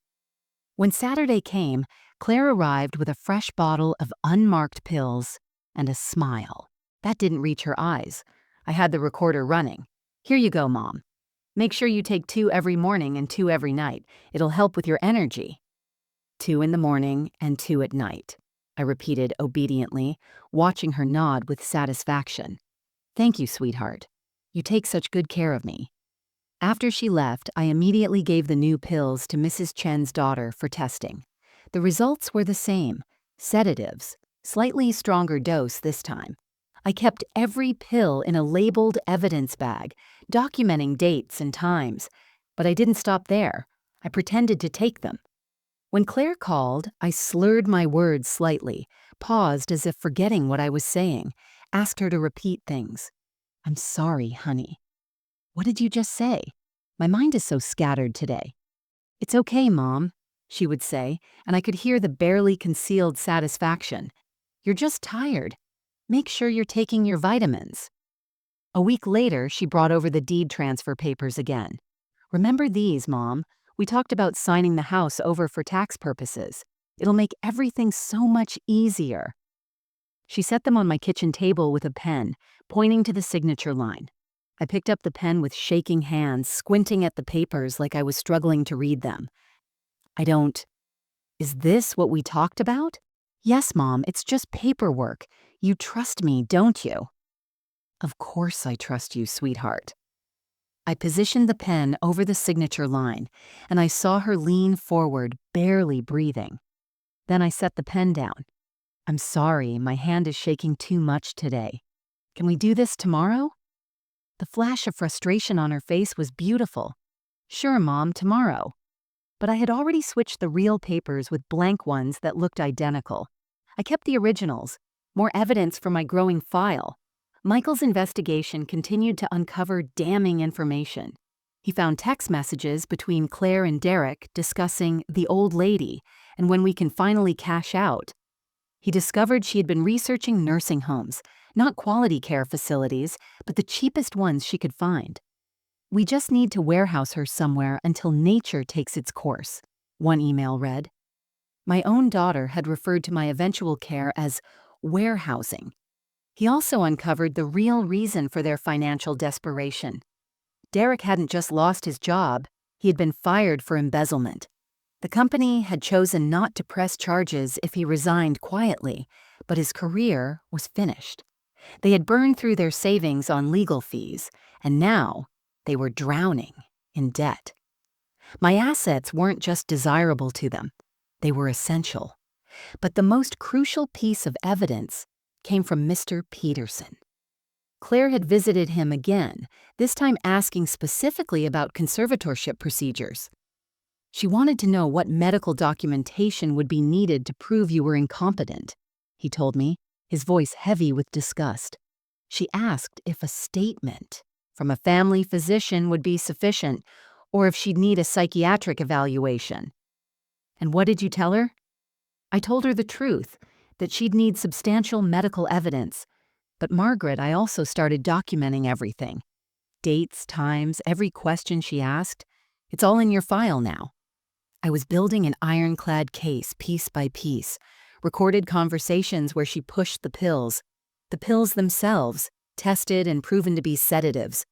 When Saturday came, Claire arrived with a fresh bottle of unmarked pills and a smile. That didn't reach her eyes. I had the recorder running. "Here you go, Mom. Make sure you take 2 every morning and 2 every night. It'll help with your energy." 2 in the morning and 2 at night, I repeated obediently, watching her nod with satisfaction. "Thank you, sweetheart. You take such good care of me." After she left, I immediately gave the new pills to Mrs. Chen's daughter for testing. The results were the same: sedatives, slightly stronger dose this time. I kept every pill in a labeled evidence bag, documenting dates and times. But I didn't stop there. I pretended to take them. When Claire called, I slurred my words slightly, paused as if forgetting what I was saying, asked her to repeat things. "I'm sorry, honey." "What did you just say? My mind is so scattered today." "It's okay, Mom," she would say, and I could hear the barely concealed satisfaction. "You're just tired. Make sure you're taking your vitamins." A week later, she brought over the deed transfer papers again. "Remember these, Mom? We talked about signing the house over for tax purposes. It'll make everything so much easier." She set them on my kitchen table with a pen, pointing to the signature line. I picked up the pen with shaking hands, squinting at the papers like I was struggling to read them. "Is this what we talked about?" "Yes, Mom, it's just paperwork. You trust me, don't you?" "Of course I trust you, sweetheart." I positioned the pen over the signature line, and I saw her lean forward, barely breathing. Then I set the pen down. "I'm sorry, my hand is shaking too much today. Can we do this tomorrow?" The flash of frustration on her face was beautiful. "Sure, Mom, tomorrow." But I had already switched the real papers with blank ones that looked identical. I kept the originals, more evidence for my growing file. Michael's investigation continued to uncover damning information. He found text messages between Claire and Derek discussing the old lady and when we can finally cash out. He discovered she had been researching nursing homes, not quality care facilities, but the cheapest ones she could find. "We just need to warehouse her somewhere until nature takes its course," one email read. My own daughter had referred to my eventual care as warehousing. He also uncovered the real reason for their financial desperation. Derek hadn't just lost his job, he had been fired for embezzlement. The company had chosen not to press charges if he resigned quietly, but his career was finished. They had burned through their savings on legal fees, and now they were drowning in debt. My assets weren't just desirable to them, they were essential. But the most crucial piece of evidence came from Mr. Peterson. Claire had visited him again, this time asking specifically about conservatorship procedures. "She wanted to know what medical documentation would be needed to prove you were incompetent," he told me, his voice heavy with disgust. "She asked if a statement from a family physician would be sufficient, or if she'd need a psychiatric evaluation. And what did you tell her? I told her the truth, that she'd need substantial medical evidence. But Margaret, I also started documenting everything. Dates, times, every question she asked. It's all in your file now. I was building an ironclad case piece by piece, recorded conversations where she pushed the pills themselves, tested and proven to be sedatives,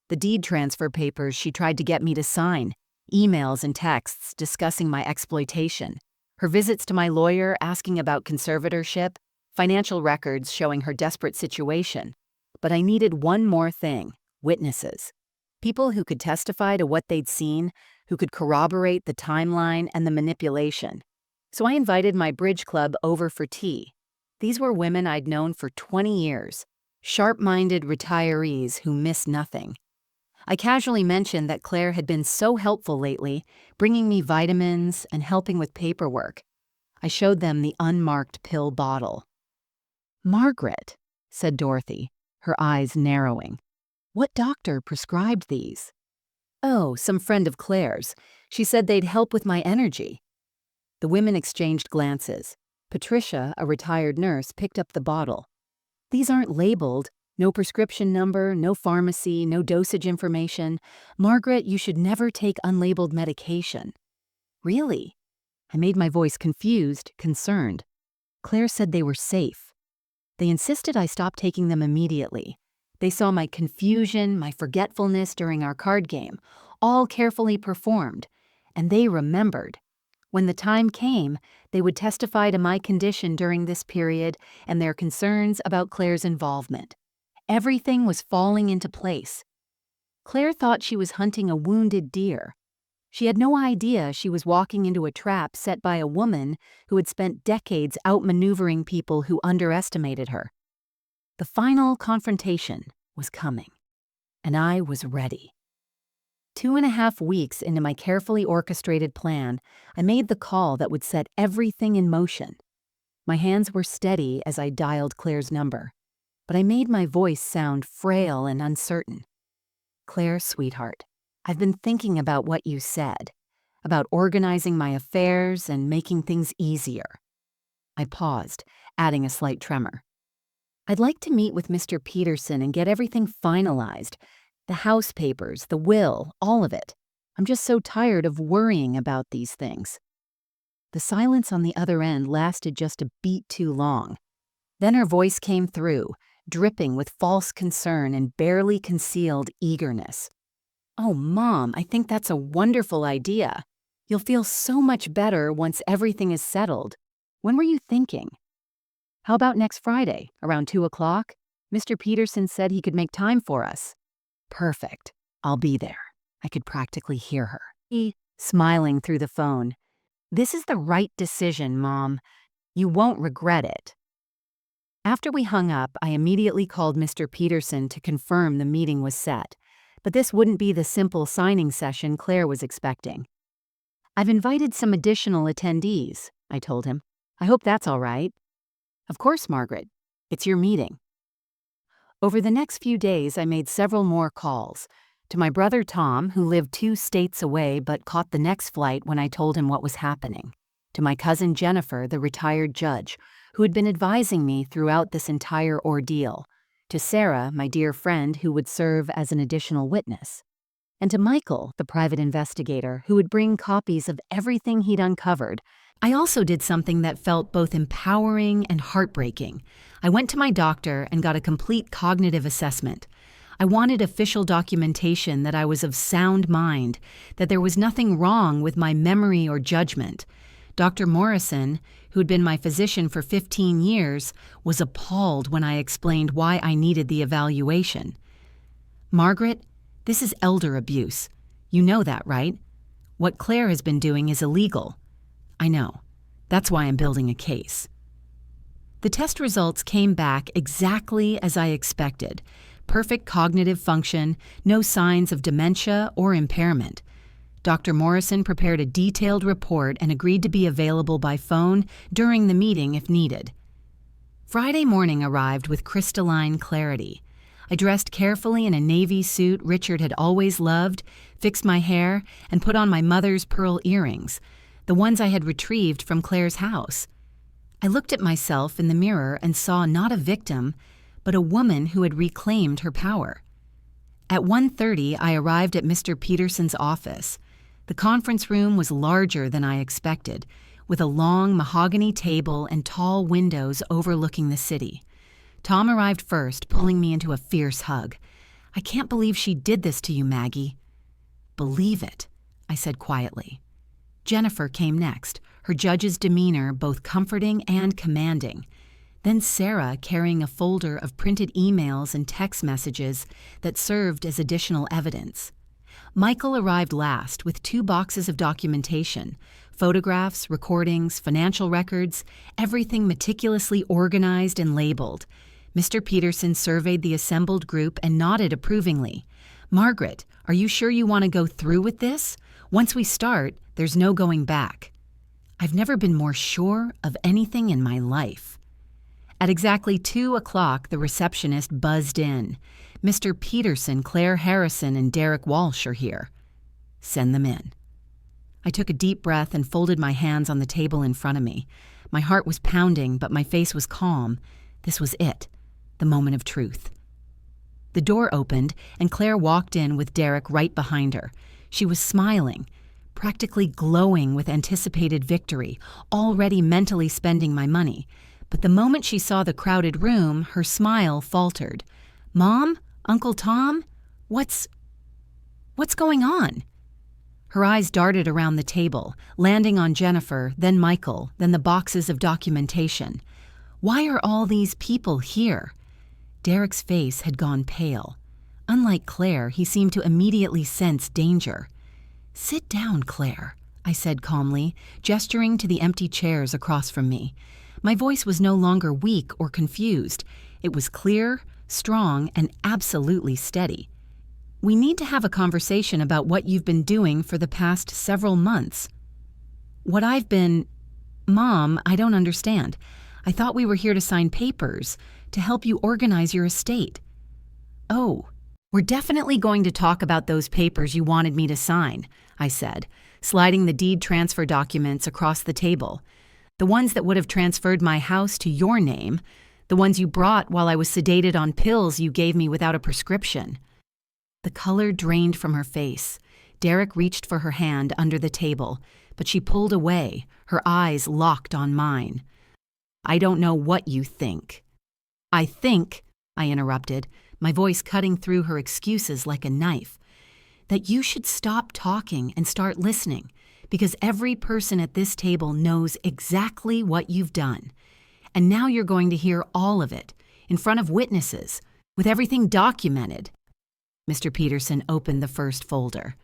the deed transfer papers she tried to get me to sign, emails and texts discussing my exploitation, her visits to my lawyer asking about conservatorship, financial records showing her desperate situation. But I needed one more thing: witnesses. People who could testify to what they'd seen, who could corroborate the timeline and the manipulation. So I invited my bridge club over for tea. These were women I'd known for 20 years, sharp-minded retirees who miss nothing. I casually mentioned that Claire had been so helpful lately, bringing me vitamins and helping with paperwork. I showed them the unmarked pill bottle. "Margaret," said Dorothy, her eyes narrowing. "What doctor prescribed these?" "Oh, some friend of Claire's. She said they'd help with my energy." The women exchanged glances. Patricia, a retired nurse, picked up the bottle. "These aren't labeled. No prescription number, no pharmacy, no dosage information. Margaret, you should never take unlabeled medication." "Really?" I made my voice confused, concerned. Claire said they were safe. They insisted I stop taking them immediately. They saw my confusion, my forgetfulness during our card game, all carefully performed, and they remembered. When the time came, they would testify to my condition during this period and their concerns about Claire's involvement. Everything was falling into place. Claire thought she was hunting a wounded deer. She had no idea she was walking into a trap set by a woman who had spent decades outmaneuvering people who underestimated her. The final confrontation was coming, and I was ready. 2.5 weeks into my carefully orchestrated plan, I made the call that would set everything in motion. My hands were steady as I dialed Claire's number, but I made my voice sound frail and uncertain. "Claire, sweetheart, I've been thinking about what you said, about organizing my affairs and making things easier." I paused, adding a slight tremor. "I'd like to meet with Mr. Peterson and get everything finalized. The house papers, the will, all of it. I'm just so tired of worrying about these things." The silence on the other end lasted just a beat too long. Then her voice came through, dripping with false concern and barely concealed eagerness. "Oh, Mom, I think that's a wonderful idea. You'll feel so much better once everything is settled. When were you thinking?" "How about next Friday, around 2 o'clock? Mr. Peterson said he could make time for us." "Perfect. I'll be there." I could practically hear her. He, smiling through the phone. "This is the right decision, Mom. You won't regret it." After we hung up, I immediately called Mr. Peterson to confirm the meeting was set, but this wouldn't be the simple signing session Claire was expecting. "I've invited some additional attendees," I told him. "I hope that's all right." "Of course, Margaret. It's your meeting." Over the next few days, I made several more calls. To my brother Tom, who lived 2 states away but caught the next flight when I told him what was happening. To my cousin Jennifer, the retired judge, who had been advising me throughout this entire ordeal. To Sarah, my dear friend, who would serve as an additional witness. And to Michael, the private investigator, who would bring copies of everything he'd uncovered. I also did something that felt both empowering and heartbreaking. I went to my doctor and got a complete cognitive assessment. I wanted official documentation that I was of sound mind, that there was nothing wrong with my memory or judgment. Dr. Morrison, who had been my physician for 15 years, was appalled when I explained why I needed the evaluation. "Margaret, this is elder abuse. You know that, right? What Claire has been doing is illegal." "I know. That's why I'm building a case." The test results came back exactly as I expected. Perfect cognitive function, no signs of dementia or impairment. Dr. Morrison prepared a detailed report and agreed to be available by phone during the meeting if needed. Friday morning arrived with crystalline clarity. I dressed carefully in a navy suit Richard had always loved, fixed my hair, and put on my mother's pearl earrings, the ones I had retrieved from Claire's house. I looked at myself in the mirror and saw not a victim, but a woman who had reclaimed her power. At 1:30, I arrived at Mr. Peterson's office. The conference room was larger than I expected, with a long mahogany table and tall windows overlooking the city. Tom arrived first, pulling me into a fierce hug. "I can't believe she did this to you, Maggie." "Believe it," I said quietly. Jennifer came next, her judge's demeanor both comforting and commanding. Then Sarah, carrying a folder of printed emails and text messages that served as additional evidence. Michael arrived last with 2 boxes of documentation, photographs, recordings, financial records, everything meticulously organized and labeled. Mr. Peterson surveyed the assembled group and nodded approvingly. "Margaret, are you sure you want to go through with this? Once we start, there's no going back." I've never been more sure of anything in my life. At exactly 2 o'clock, the receptionist buzzed in. "Mr. Peterson, Claire Harrison, and Derek Walsh are here." "Send them in." I took a deep breath and folded my hands on the table in front of me. My heart was pounding, but my face was calm. This was it, the moment of truth. The door opened, and Claire walked in with Derek right behind her. She was smiling, practically glowing with anticipated victory, already mentally spending my money. But the moment she saw the crowded room, her smile faltered. "Mom? Uncle Tom? What's going on?" Her eyes darted around the table, landing on Jennifer, then Michael, then the boxes of documentation. "Why are all these people here?" Derek's face had gone pale. Unlike Claire, he seemed to immediately sense danger. "Sit down, Claire," I said calmly, gesturing to the empty chairs across from me. My voice was no longer weak or confused. It was clear, strong, and absolutely steady. "We need to have a conversation about what you've been doing for the past several months." "What I've been... Mom, I don't understand. I thought we were here to sign papers, to help you organize your estate." "Oh, we're definitely going to talk about those papers you wanted me to sign," I said, sliding the deed transfer documents across the table. "The ones that would have transferred my house to your name, the ones you brought while I was sedated on pills you gave me without a prescription." The color drained from her face. Derek reached for her hand under the table, but she pulled away, her eyes locked on mine. "I don't know what you think." "I think," I interrupted, my voice cutting through her excuses like a knife, "that you should stop talking and start listening, because every person at this table knows exactly what you've done. And now you're going to hear all of it, in front of witnesses, with everything documented." Mr. Peterson opened the first folder.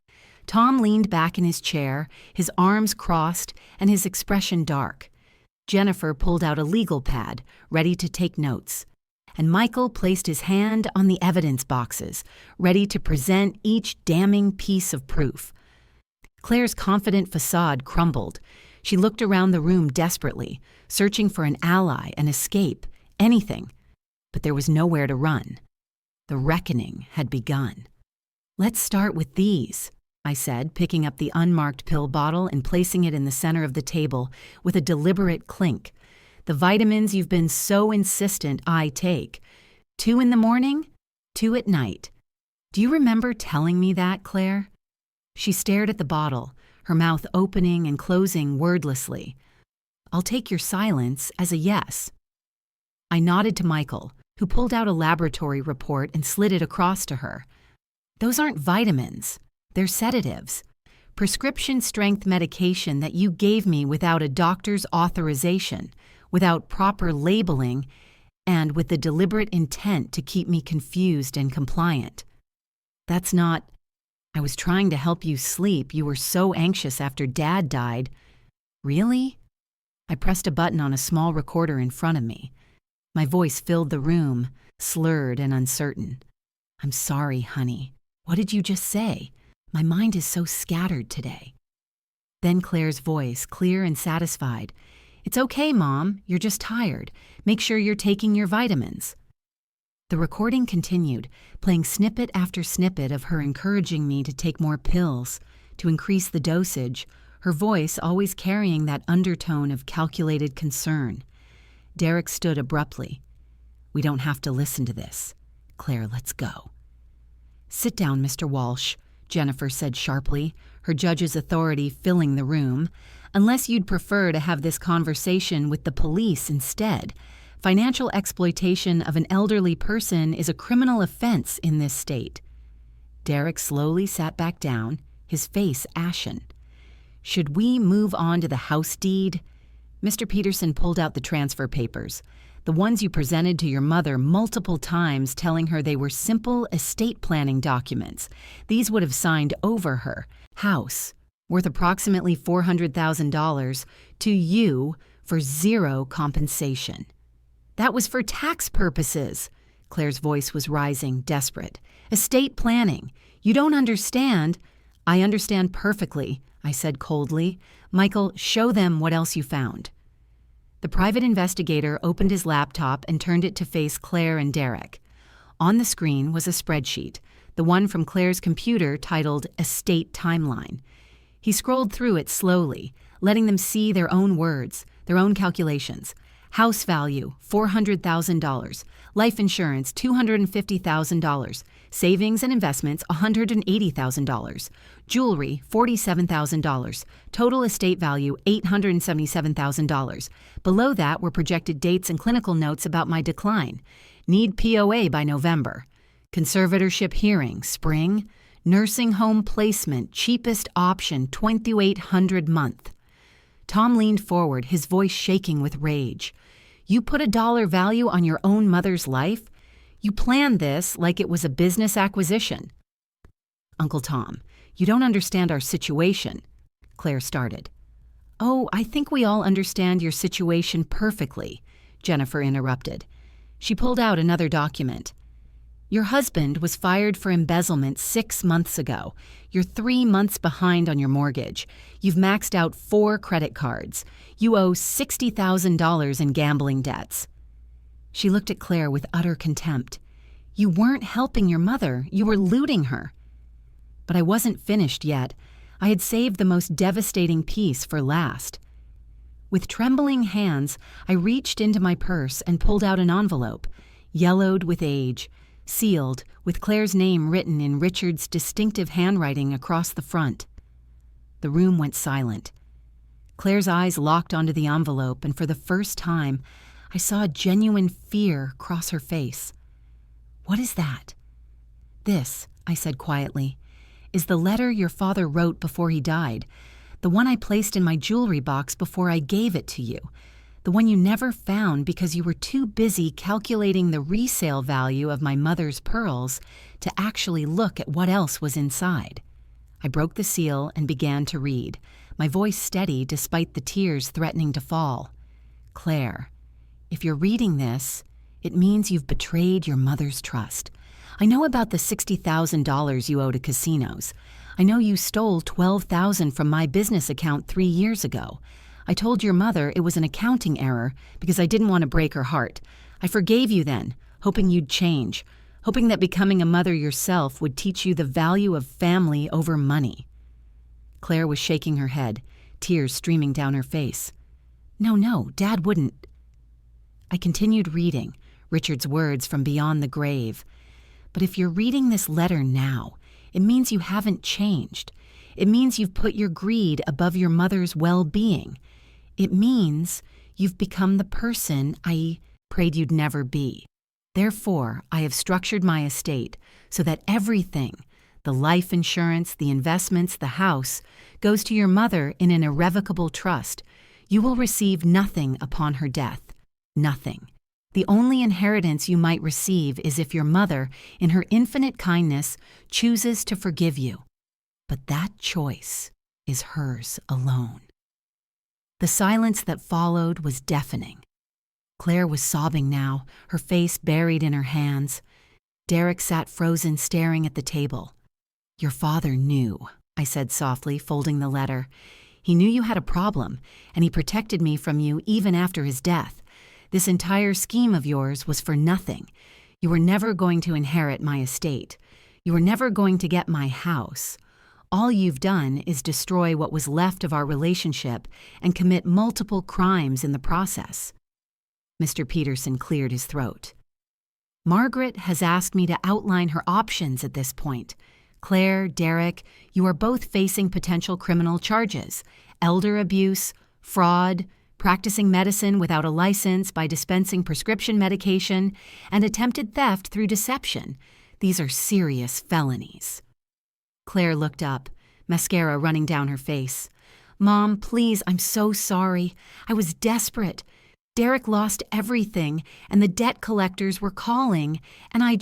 Tom leaned back in his chair, his arms crossed and his expression dark. Jennifer pulled out a legal pad, ready to take notes. And Michael placed his hand on the evidence boxes, ready to present each damning piece of proof. Claire's confident facade crumbled. She looked around the room desperately, searching for an ally, an escape, anything. But there was nowhere to run. The reckoning had begun. "Let's start with these," I said, picking up the unmarked pill bottle and placing it in the center of the table with a deliberate clink. "The vitamins you've been so insistent I take. 2 in the morning, 2 at night. Do you remember telling me that, Claire?" She stared at the bottle, her mouth opening and closing wordlessly. "I'll take your silence as a yes." I nodded to Michael, who pulled out a laboratory report and slid it across to her. "Those aren't vitamins. They're sedatives. Prescription-strength medication that you gave me without a doctor's authorization, without proper labeling, and with the deliberate intent to keep me confused and compliant. That's not... I was trying to help you sleep. You were so anxious after Dad died." "Really?" I pressed a button on a small recorder in front of me. My voice filled the room, slurred and uncertain. "I'm sorry, honey. What did you just say? My mind is so scattered today." Then Claire's voice, clear and satisfied. "It's okay, Mom. You're just tired. Make sure you're taking your vitamins." The recording continued, playing snippet after snippet of her encouraging me to take more pills, to increase the dosage, her voice always carrying that undertone of calculated concern. Derek stood abruptly. "We don't have to listen to this. Claire, let's go." "Sit down, Mr. Walsh," Jennifer said sharply, her judge's authority filling the room. "Unless you'd prefer to have this conversation with the police instead. Financial exploitation of an elderly person is a criminal offense in this state." Derek slowly sat back down, his face ashen. "Should we move on to the house deed?" Mr. Peterson pulled out the transfer papers, the ones you presented to your mother multiple times, telling her they were simple estate planning documents. These would have signed over her house, worth approximately $400,000, to you for zero compensation. "That was for tax purposes." Claire's voice was rising, desperate. "Estate planning. You don't understand." "I understand perfectly," I said coldly. "Michael, show them what else you found." The private investigator opened his laptop and turned it to face Claire and Derek. On the screen was a spreadsheet, the one from Claire's computer titled Estate Timeline. He scrolled through it slowly, letting them see their own words, their own calculations. House value, $400,000. Life insurance, $250,000. Savings and investments, $180,000. Jewelry, $47,000. Total estate value, $877,000. Below that were projected dates and clinical notes about my decline. Need POA by November. Conservatorship hearing, spring. Nursing home placement, cheapest option, $2,800 month. Tom leaned forward, his voice shaking with rage. "You put a dollar value on your own mother's life? You planned this like it was a business acquisition." "Uncle Tom, you don't understand our situation," Claire started. "Oh, I think we all understand your situation perfectly," Jennifer interrupted. She pulled out another document. "Your husband was fired for embezzlement 6 months ago. You're 3 months behind on your mortgage. You've maxed out 4 credit cards. You owe $60,000 in gambling debts." She looked at Claire with utter contempt. "You weren't helping your mother. You were looting her." But I wasn't finished yet. I had saved the most devastating piece for last. With trembling hands, I reached into my purse and pulled out an envelope, yellowed with age, sealed, with Claire's name written in Richard's distinctive handwriting across the front. The room went silent. Claire's eyes locked onto the envelope, and for the first time, I saw a genuine fear cross her face. "What is that?" "This," I said quietly, "is the letter your father wrote before he died, the one I placed in my jewelry box before I gave it to you. The one you never found because you were too busy calculating the resale value of my mother's pearls to actually look at what else was inside." I broke the seal and began to read, my voice steady despite the tears threatening to fall. "Claire, if you're reading this, it means you've betrayed your mother's trust. I know about the $60,000 you owe to casinos. I know you stole $12,000 from my business account 3 years ago. I told your mother it was an accounting error because I didn't want to break her heart. I forgave you then, hoping you'd change, hoping that becoming a mother yourself would teach you the value of family over money." Claire was shaking her head, tears streaming down her face. No, Dad wouldn't." I continued reading, Richard's words from beyond the grave. "But if you're reading this letter now, it means you haven't changed. It means you've put your greed above your mother's well-being. It means you've become the person I prayed you'd never be. Therefore, I have structured my estate so that everything, the life insurance, the investments, the house, goes to your mother in an irrevocable trust. You will receive nothing upon her death. Nothing. The only inheritance you might receive is if your mother, in her infinite kindness, chooses to forgive you. But that choice is hers alone." The silence that followed was deafening. Claire was sobbing now, her face buried in her hands. Derek sat frozen, staring at the table. "Your father knew," I said softly, folding the letter. "He knew you had a problem, and he protected me from you even after his death. This entire scheme of yours was for nothing. You were never going to inherit my estate. You were never going to get my house. All you've done is destroy what was left of our relationship and commit multiple crimes in the process." Mr. Peterson cleared his throat. "Margaret has asked me to outline her options at this point. Claire, Derek, you are both facing potential criminal charges: elder abuse, fraud, practicing medicine without a license by dispensing prescription medication, and attempted theft through deception. These are serious felonies." Claire looked up, mascara running down her face. "Mom, please, I'm so sorry. I was desperate. Derek lost everything, and the debt collectors were calling, and I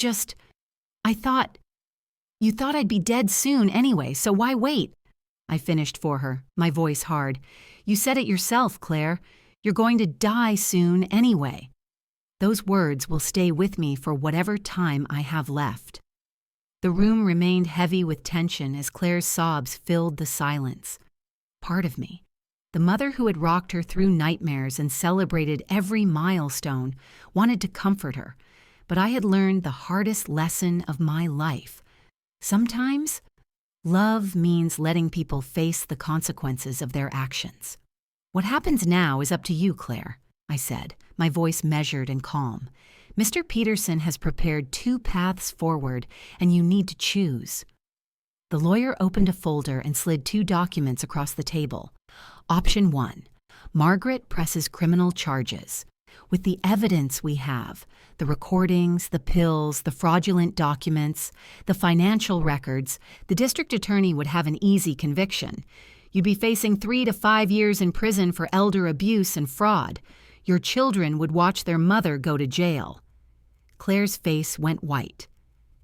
thought, you thought I'd be dead soon anyway, so why wait?" I finished for her, my voice hard. "You said it yourself, Claire. You're going to die soon anyway." Those words will stay with me for whatever time I have left. The room remained heavy with tension as Claire's sobs filled the silence. Part of me, the mother who had rocked her through nightmares and celebrated every milestone, wanted to comfort her, but I had learned the hardest lesson of my life. Sometimes, love means letting people face the consequences of their actions. "What happens now is up to you, Claire," I said, my voice measured and calm. "Mr. Peterson has prepared 2 paths forward, and you need to choose." The lawyer opened a folder and slid 2 documents across the table. Option 1, Margaret presses criminal charges. With the evidence we have, the recordings, the pills, the fraudulent documents, the financial records, the district attorney would have an easy conviction. You'd be facing 3 to 5 years in prison for elder abuse and fraud. Your children would watch their mother go to jail. Claire's face went white.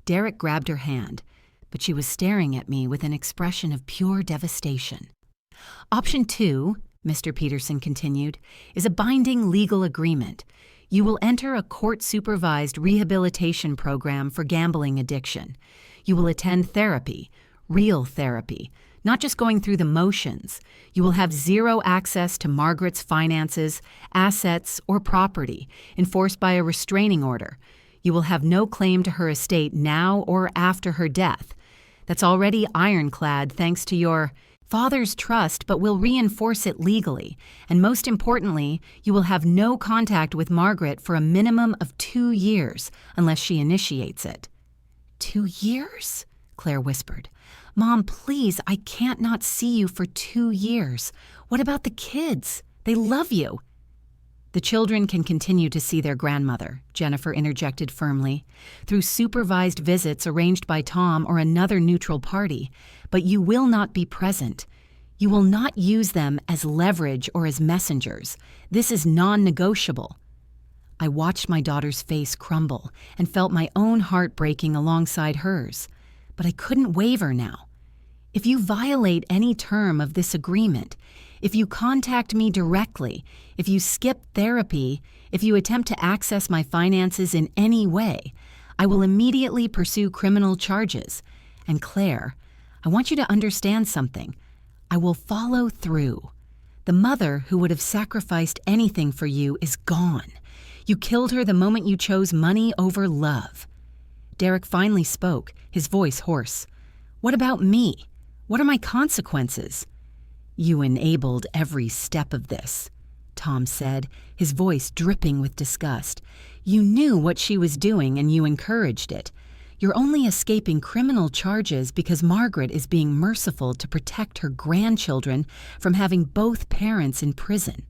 Derek grabbed her hand, but she was staring at me with an expression of pure devastation. Option 2, Mr. Peterson continued, is a binding legal agreement. You will enter a court-supervised rehabilitation program for gambling addiction. You will attend therapy, real therapy, not just going through the motions. You will have 0 access to Margaret's finances, assets, or property, enforced by a restraining order. You will have no claim to her estate now or after her death. That's already ironclad thanks to your father's trust, but we'll reinforce it legally. And most importantly, you will have no contact with Margaret for a minimum of 2 years, unless she initiates it. 2 years? Claire whispered. Mom, please, I can't not see you for 2 years. What about the kids? They love you. The children can continue to see their grandmother, Jennifer interjected firmly, through supervised visits arranged by Tom or another neutral party, but you will not be present. You will not use them as leverage or as messengers. This is non-negotiable. I watched my daughter's face crumble and felt my own heart breaking alongside hers, but I couldn't waver now. If you violate any term of this agreement, if you contact me directly, if you skip therapy, if you attempt to access my finances in any way, I will immediately pursue criminal charges. And Claire, I want you to understand something. I will follow through. The mother who would have sacrificed anything for you is gone. You killed her the moment you chose money over love. Derek finally spoke, his voice hoarse. What about me? What are my consequences? You enabled every step of this, Tom said, his voice dripping with disgust. You knew what she was doing and you encouraged it. You're only escaping criminal charges because Margaret is being merciful to protect her grandchildren from having both parents in prison.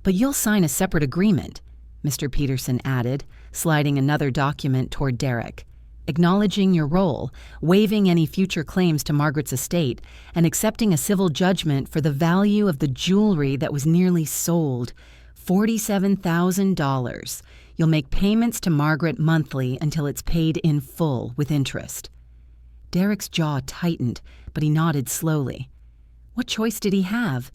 But you'll sign a separate agreement, Mr. Peterson added, sliding another document toward Derek, acknowledging your role, waiving any future claims to Margaret's estate, and accepting a civil judgment for the value of the jewelry that was nearly sold, $47,000. You'll make payments to Margaret monthly until it's paid in full with interest. Derek's jaw tightened, but he nodded slowly. What choice did he have?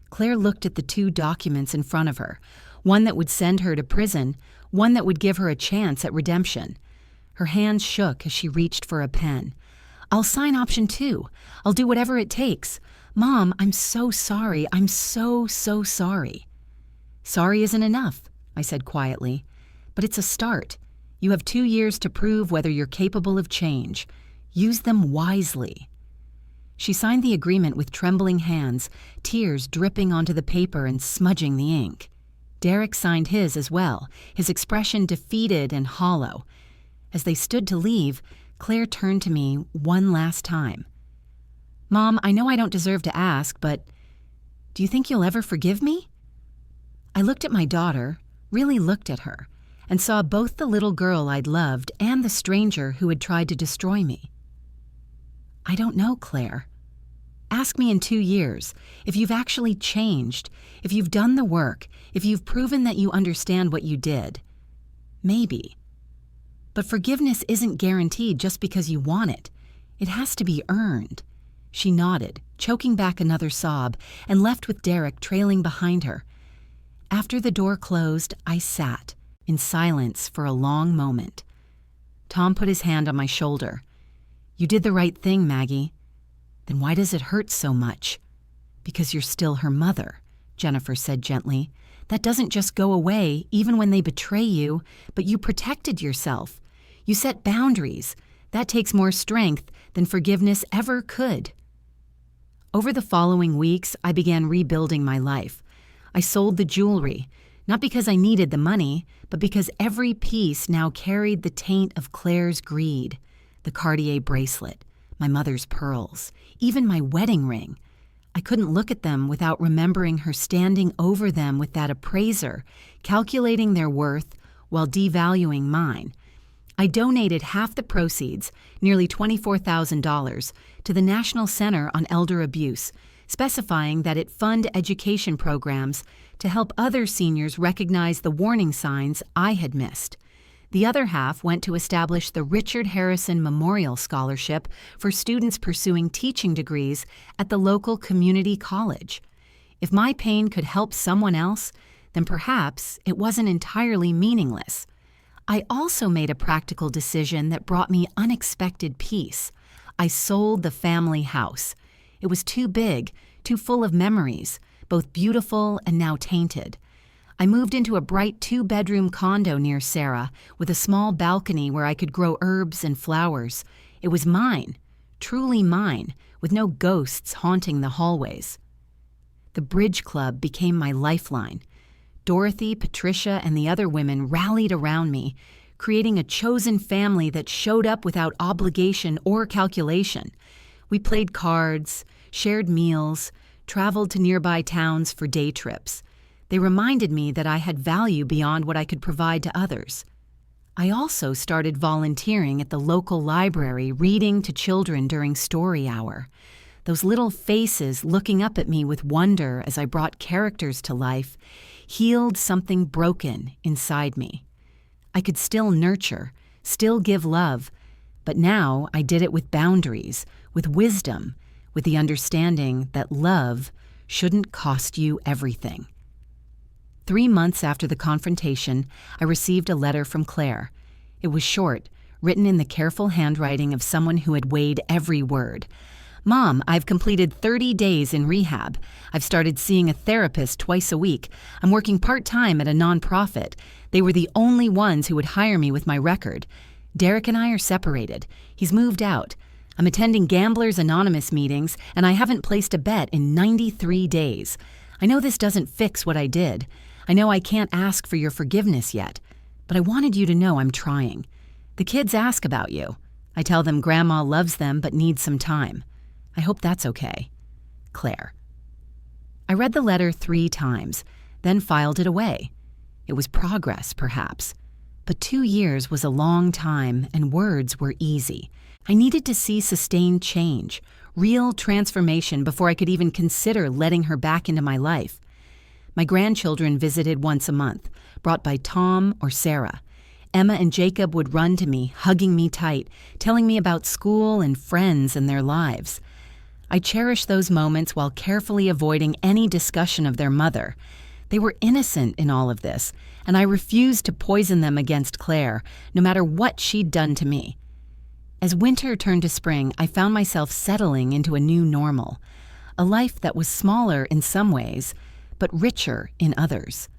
Claire looked at the 2 documents in front of her, one that would send her to prison, one that would give her a chance at redemption. Her hands shook as she reached for a pen. I'll sign option 2. I'll do whatever it takes. Mom, I'm so sorry. I'm so sorry. Sorry isn't enough, I said quietly. But it's a start. You have 2 years to prove whether you're capable of change. Use them wisely." She signed the agreement with trembling hands, tears dripping onto the paper and smudging the ink. Derek signed his as well, his expression defeated and hollow. As they stood to leave, Claire turned to me one last time. "Mom, I know I don't deserve to ask, but do you think you'll ever forgive me?" I looked at my daughter, really looked at her, and saw both the little girl I'd loved and the stranger who had tried to destroy me. "I don't know, Claire. Ask me in 2 years, if you've actually changed, if you've done the work, if you've proven that you understand what you did. Maybe. But forgiveness isn't guaranteed just because you want it. It has to be earned." She nodded, choking back another sob, and left with Derek trailing behind her. After the door closed, I sat, in silence for a long moment. Tom put his hand on my shoulder. "You did the right thing, Maggie." "Then why does it hurt so much?" "Because you're still her mother," Jennifer said gently. "That doesn't just go away, even when they betray you, but you protected yourself. You set boundaries. That takes more strength than forgiveness ever could." Over the following weeks, I began rebuilding my life. I sold the jewelry, not because I needed the money, but because every piece now carried the taint of Claire's greed. The Cartier bracelet, my mother's pearls, even my wedding ring. I couldn't look at them without remembering her standing over them with that appraiser, calculating their worth while devaluing mine. I donated half the proceeds, nearly $24,000, to the National Center on Elder Abuse, specifying that it fund education programs to help other seniors recognize the warning signs I had missed. The other half went to establish the Richard Harrison Memorial Scholarship for students pursuing teaching degrees at the local community college. If my pain could help someone else, then perhaps it wasn't entirely meaningless. I also made a practical decision that brought me unexpected peace. I sold the family house. It was too big, too full of memories, both beautiful and now tainted. I moved into a bright 2-bedroom condo near Sarah with a small balcony where I could grow herbs and flowers. It was mine, truly mine, with no ghosts haunting the hallways. The bridge club became my lifeline. Dorothy, Patricia, and the other women rallied around me, creating a chosen family that showed up without obligation or calculation. We played cards, shared meals, traveled to nearby towns for day trips. They reminded me that I had value beyond what I could provide to others. I also started volunteering at the local library, reading to children during story hour. Those little faces looking up at me with wonder as I brought characters to life healed something broken inside me. I could still nurture, still give love, but now I did it with boundaries, with wisdom, with the understanding that love shouldn't cost you everything. 3 months after the confrontation, I received a letter from Claire. It was short, written in the careful handwriting of someone who had weighed every word. "Mom, I've completed 30 days in rehab. I've started seeing a therapist twice a week. I'm working part-time at a nonprofit. They were the only ones who would hire me with my record. Derek and I are separated. He's moved out. I'm attending Gamblers Anonymous meetings, and I haven't placed a bet in 93 days. I know this doesn't fix what I did. I know I can't ask for your forgiveness yet, but I wanted you to know I'm trying. The kids ask about you. I tell them Grandma loves them but needs some time. I hope that's okay. Claire." I read the letter 3 times, then filed it away. It was progress, perhaps. But 2 years was a long time, and words were easy. I needed to see sustained change, real transformation before I could even consider letting her back into my life. My grandchildren visited once a month, brought by Tom or Sarah. Emma and Jacob would run to me, hugging me tight, telling me about school and friends and their lives. I cherished those moments while carefully avoiding any discussion of their mother. They were innocent in all of this, and I refused to poison them against Claire, no matter what she'd done to me. As winter turned to spring, I found myself settling into a new normal, a life that was smaller in some ways, but richer in others,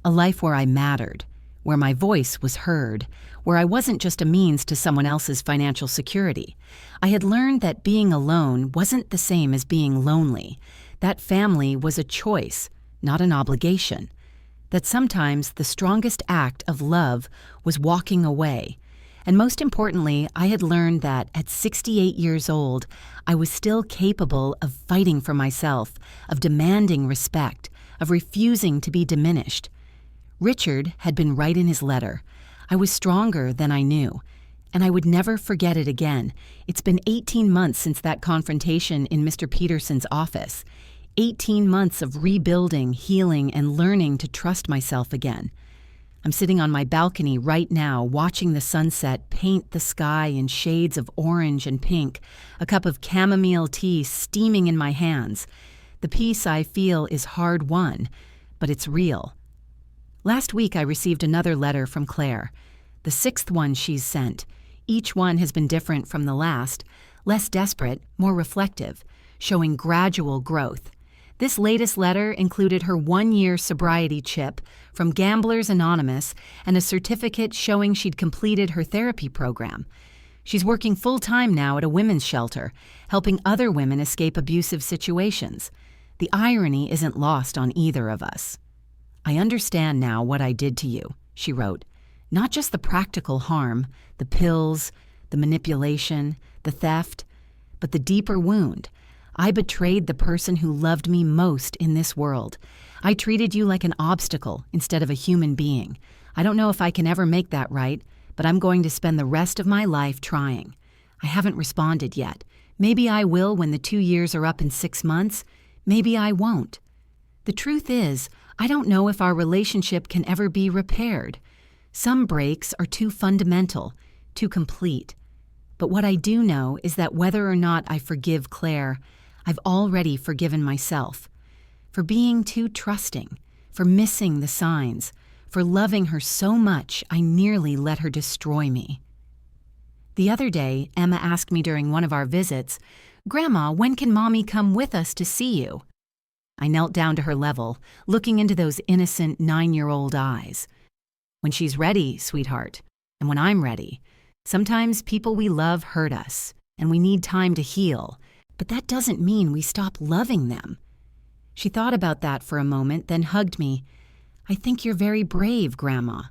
a life where I mattered, where my voice was heard, where I wasn't just a means to someone else's financial security. I had learned that being alone wasn't the same as being lonely. That family was a choice, not an obligation. That sometimes the strongest act of love was walking away. And most importantly, I had learned that at 68 years old, I was still capable of fighting for myself, of demanding respect, of refusing to be diminished. Richard had been right in his letter. I was stronger than I knew, and I would never forget it again. It's been 18 months since that confrontation in Mr. Peterson's office. 18 months of rebuilding, healing, and learning to trust myself again. I'm sitting on my balcony right now, watching the sunset paint the sky in shades of orange and pink, a cup of chamomile tea steaming in my hands. The peace I feel is hard-won, but it's real. Last week I received another letter from Claire, the 6th one she's sent. Each one has been different from the last, less desperate, more reflective, showing gradual growth. This latest letter included her 1-year sobriety chip from Gamblers Anonymous and a certificate showing she'd completed her therapy program. She's working full-time now at a women's shelter, helping other women escape abusive situations. The irony isn't lost on either of us. "I understand now what I did to you," she wrote. "Not just the practical harm, the pills, the manipulation, the theft, but the deeper wound. I betrayed the person who loved me most in this world. I treated you like an obstacle instead of a human being. I don't know if I can ever make that right, but I'm going to spend the rest of my life trying. I haven't responded yet. Maybe I will when the 2 years are up in 6 months. Maybe I won't. The truth is, I don't know if our relationship can ever be repaired. Some breaks are too fundamental, too complete. But what I do know is that whether or not I forgive Claire, I've already forgiven myself. For being too trusting, for missing the signs, for loving her so much I nearly let her destroy me." The other day, Emma asked me during one of our visits, "Grandma, when can Mommy come with us to see you?" I knelt down to her level, looking into those innocent 9-year-old eyes. "When she's ready, sweetheart, and when I'm ready. Sometimes people we love hurt us, and we need time to heal, but that doesn't mean we stop loving them." She thought about that for a moment, then hugged me. "I think you're very brave, Grandma."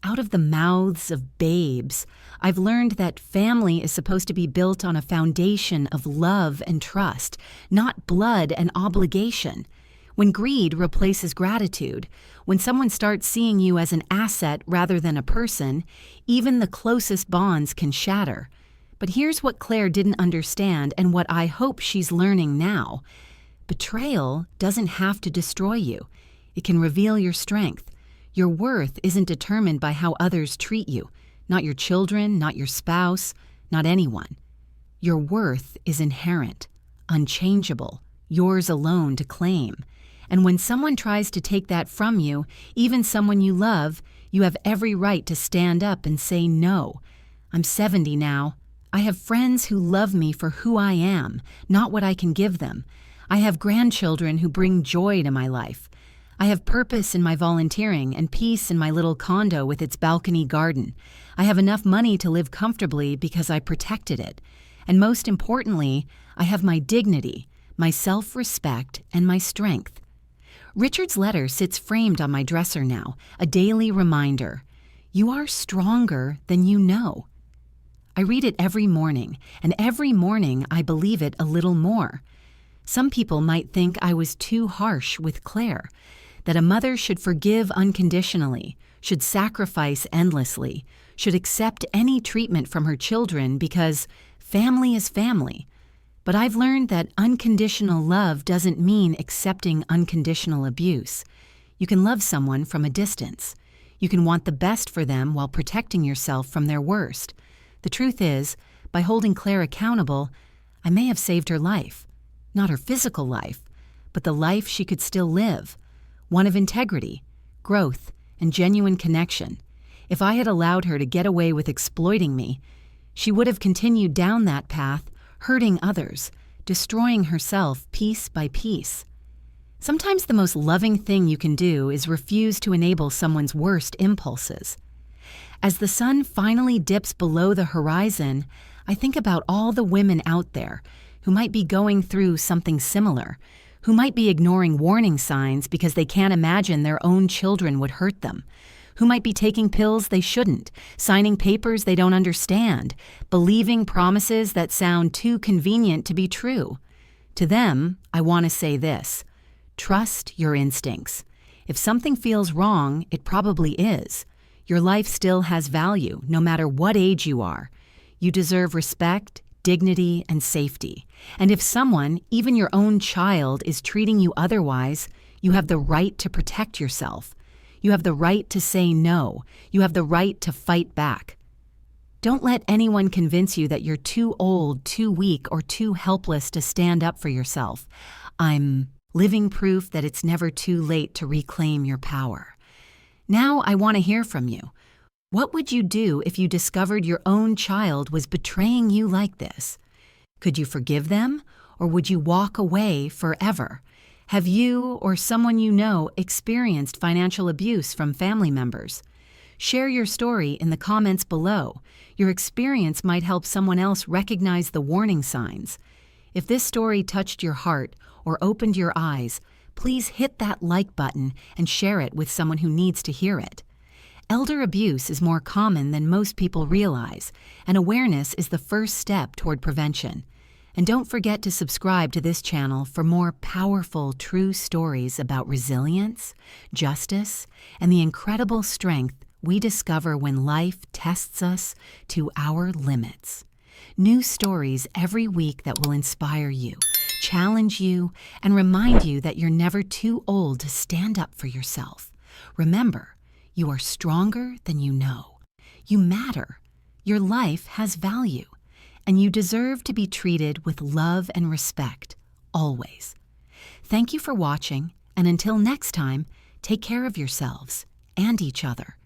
Out of the mouths of babes, I've learned that family is supposed to be built on a foundation of love and trust, not blood and obligation. When greed replaces gratitude, when someone starts seeing you as an asset rather than a person, even the closest bonds can shatter. But here's what Claire didn't understand and what I hope she's learning now. Betrayal doesn't have to destroy you. It can reveal your strength. Your worth isn't determined by how others treat you, not your children, not your spouse, not anyone. Your worth is inherent, unchangeable, yours alone to claim. And when someone tries to take that from you, even someone you love, you have every right to stand up and say no. I'm 70 now. I have friends who love me for who I am, not what I can give them. I have grandchildren who bring joy to my life. I have purpose in my volunteering and peace in my little condo with its balcony garden. I have enough money to live comfortably because I protected it. And most importantly, I have my dignity, my self-respect, and my strength. Richard's letter sits framed on my dresser now, a daily reminder. You are stronger than you know. I read it every morning, and every morning I believe it a little more. Some people might think I was too harsh with Claire, that a mother should forgive unconditionally, should sacrifice endlessly, should accept any treatment from her children because family is family. But I've learned that unconditional love doesn't mean accepting unconditional abuse. You can love someone from a distance. You can want the best for them while protecting yourself from their worst. The truth is, by holding Claire accountable, I may have saved her life. Not her physical life, but the life she could still live. One of integrity, growth, and genuine connection. If I had allowed her to get away with exploiting me, she would have continued down that path, hurting others, destroying herself piece by piece. Sometimes the most loving thing you can do is refuse to enable someone's worst impulses. As the sun finally dips below the horizon, I think about all the women out there who might be going through something similar, who might be ignoring warning signs because they can't imagine their own children would hurt them, who might be taking pills they shouldn't, signing papers they don't understand, believing promises that sound too convenient to be true. To them, I want to say this: trust your instincts. If something feels wrong, it probably is. Your life still has value, no matter what age you are. You deserve respect, dignity, and safety. And if someone, even your own child, is treating you otherwise, you have the right to protect yourself. You have the right to say no. You have the right to fight back. Don't let anyone convince you that you're too old, too weak, or too helpless to stand up for yourself. I'm living proof that it's never too late to reclaim your power. Now I want to hear from you. What would you do if you discovered your own child was betraying you like this? Could you forgive them, or would you walk away forever? Have you or someone you know experienced financial abuse from family members? Share your story in the comments below. Your experience might help someone else recognize the warning signs. If this story touched your heart or opened your eyes, please hit that like button and share it with someone who needs to hear it. Elder abuse is more common than most people realize, and awareness is the first step toward prevention. And don't forget to subscribe to this channel for more powerful, true stories about resilience, justice, and the incredible strength we discover when life tests us to our limits. New stories every week that will inspire you, challenge you, and remind you that you're never too old to stand up for yourself. Remember, you are stronger than you know. You matter. Your life has value. And you deserve to be treated with love and respect, always. Thank you for watching, and until next time, take care of yourselves and each other.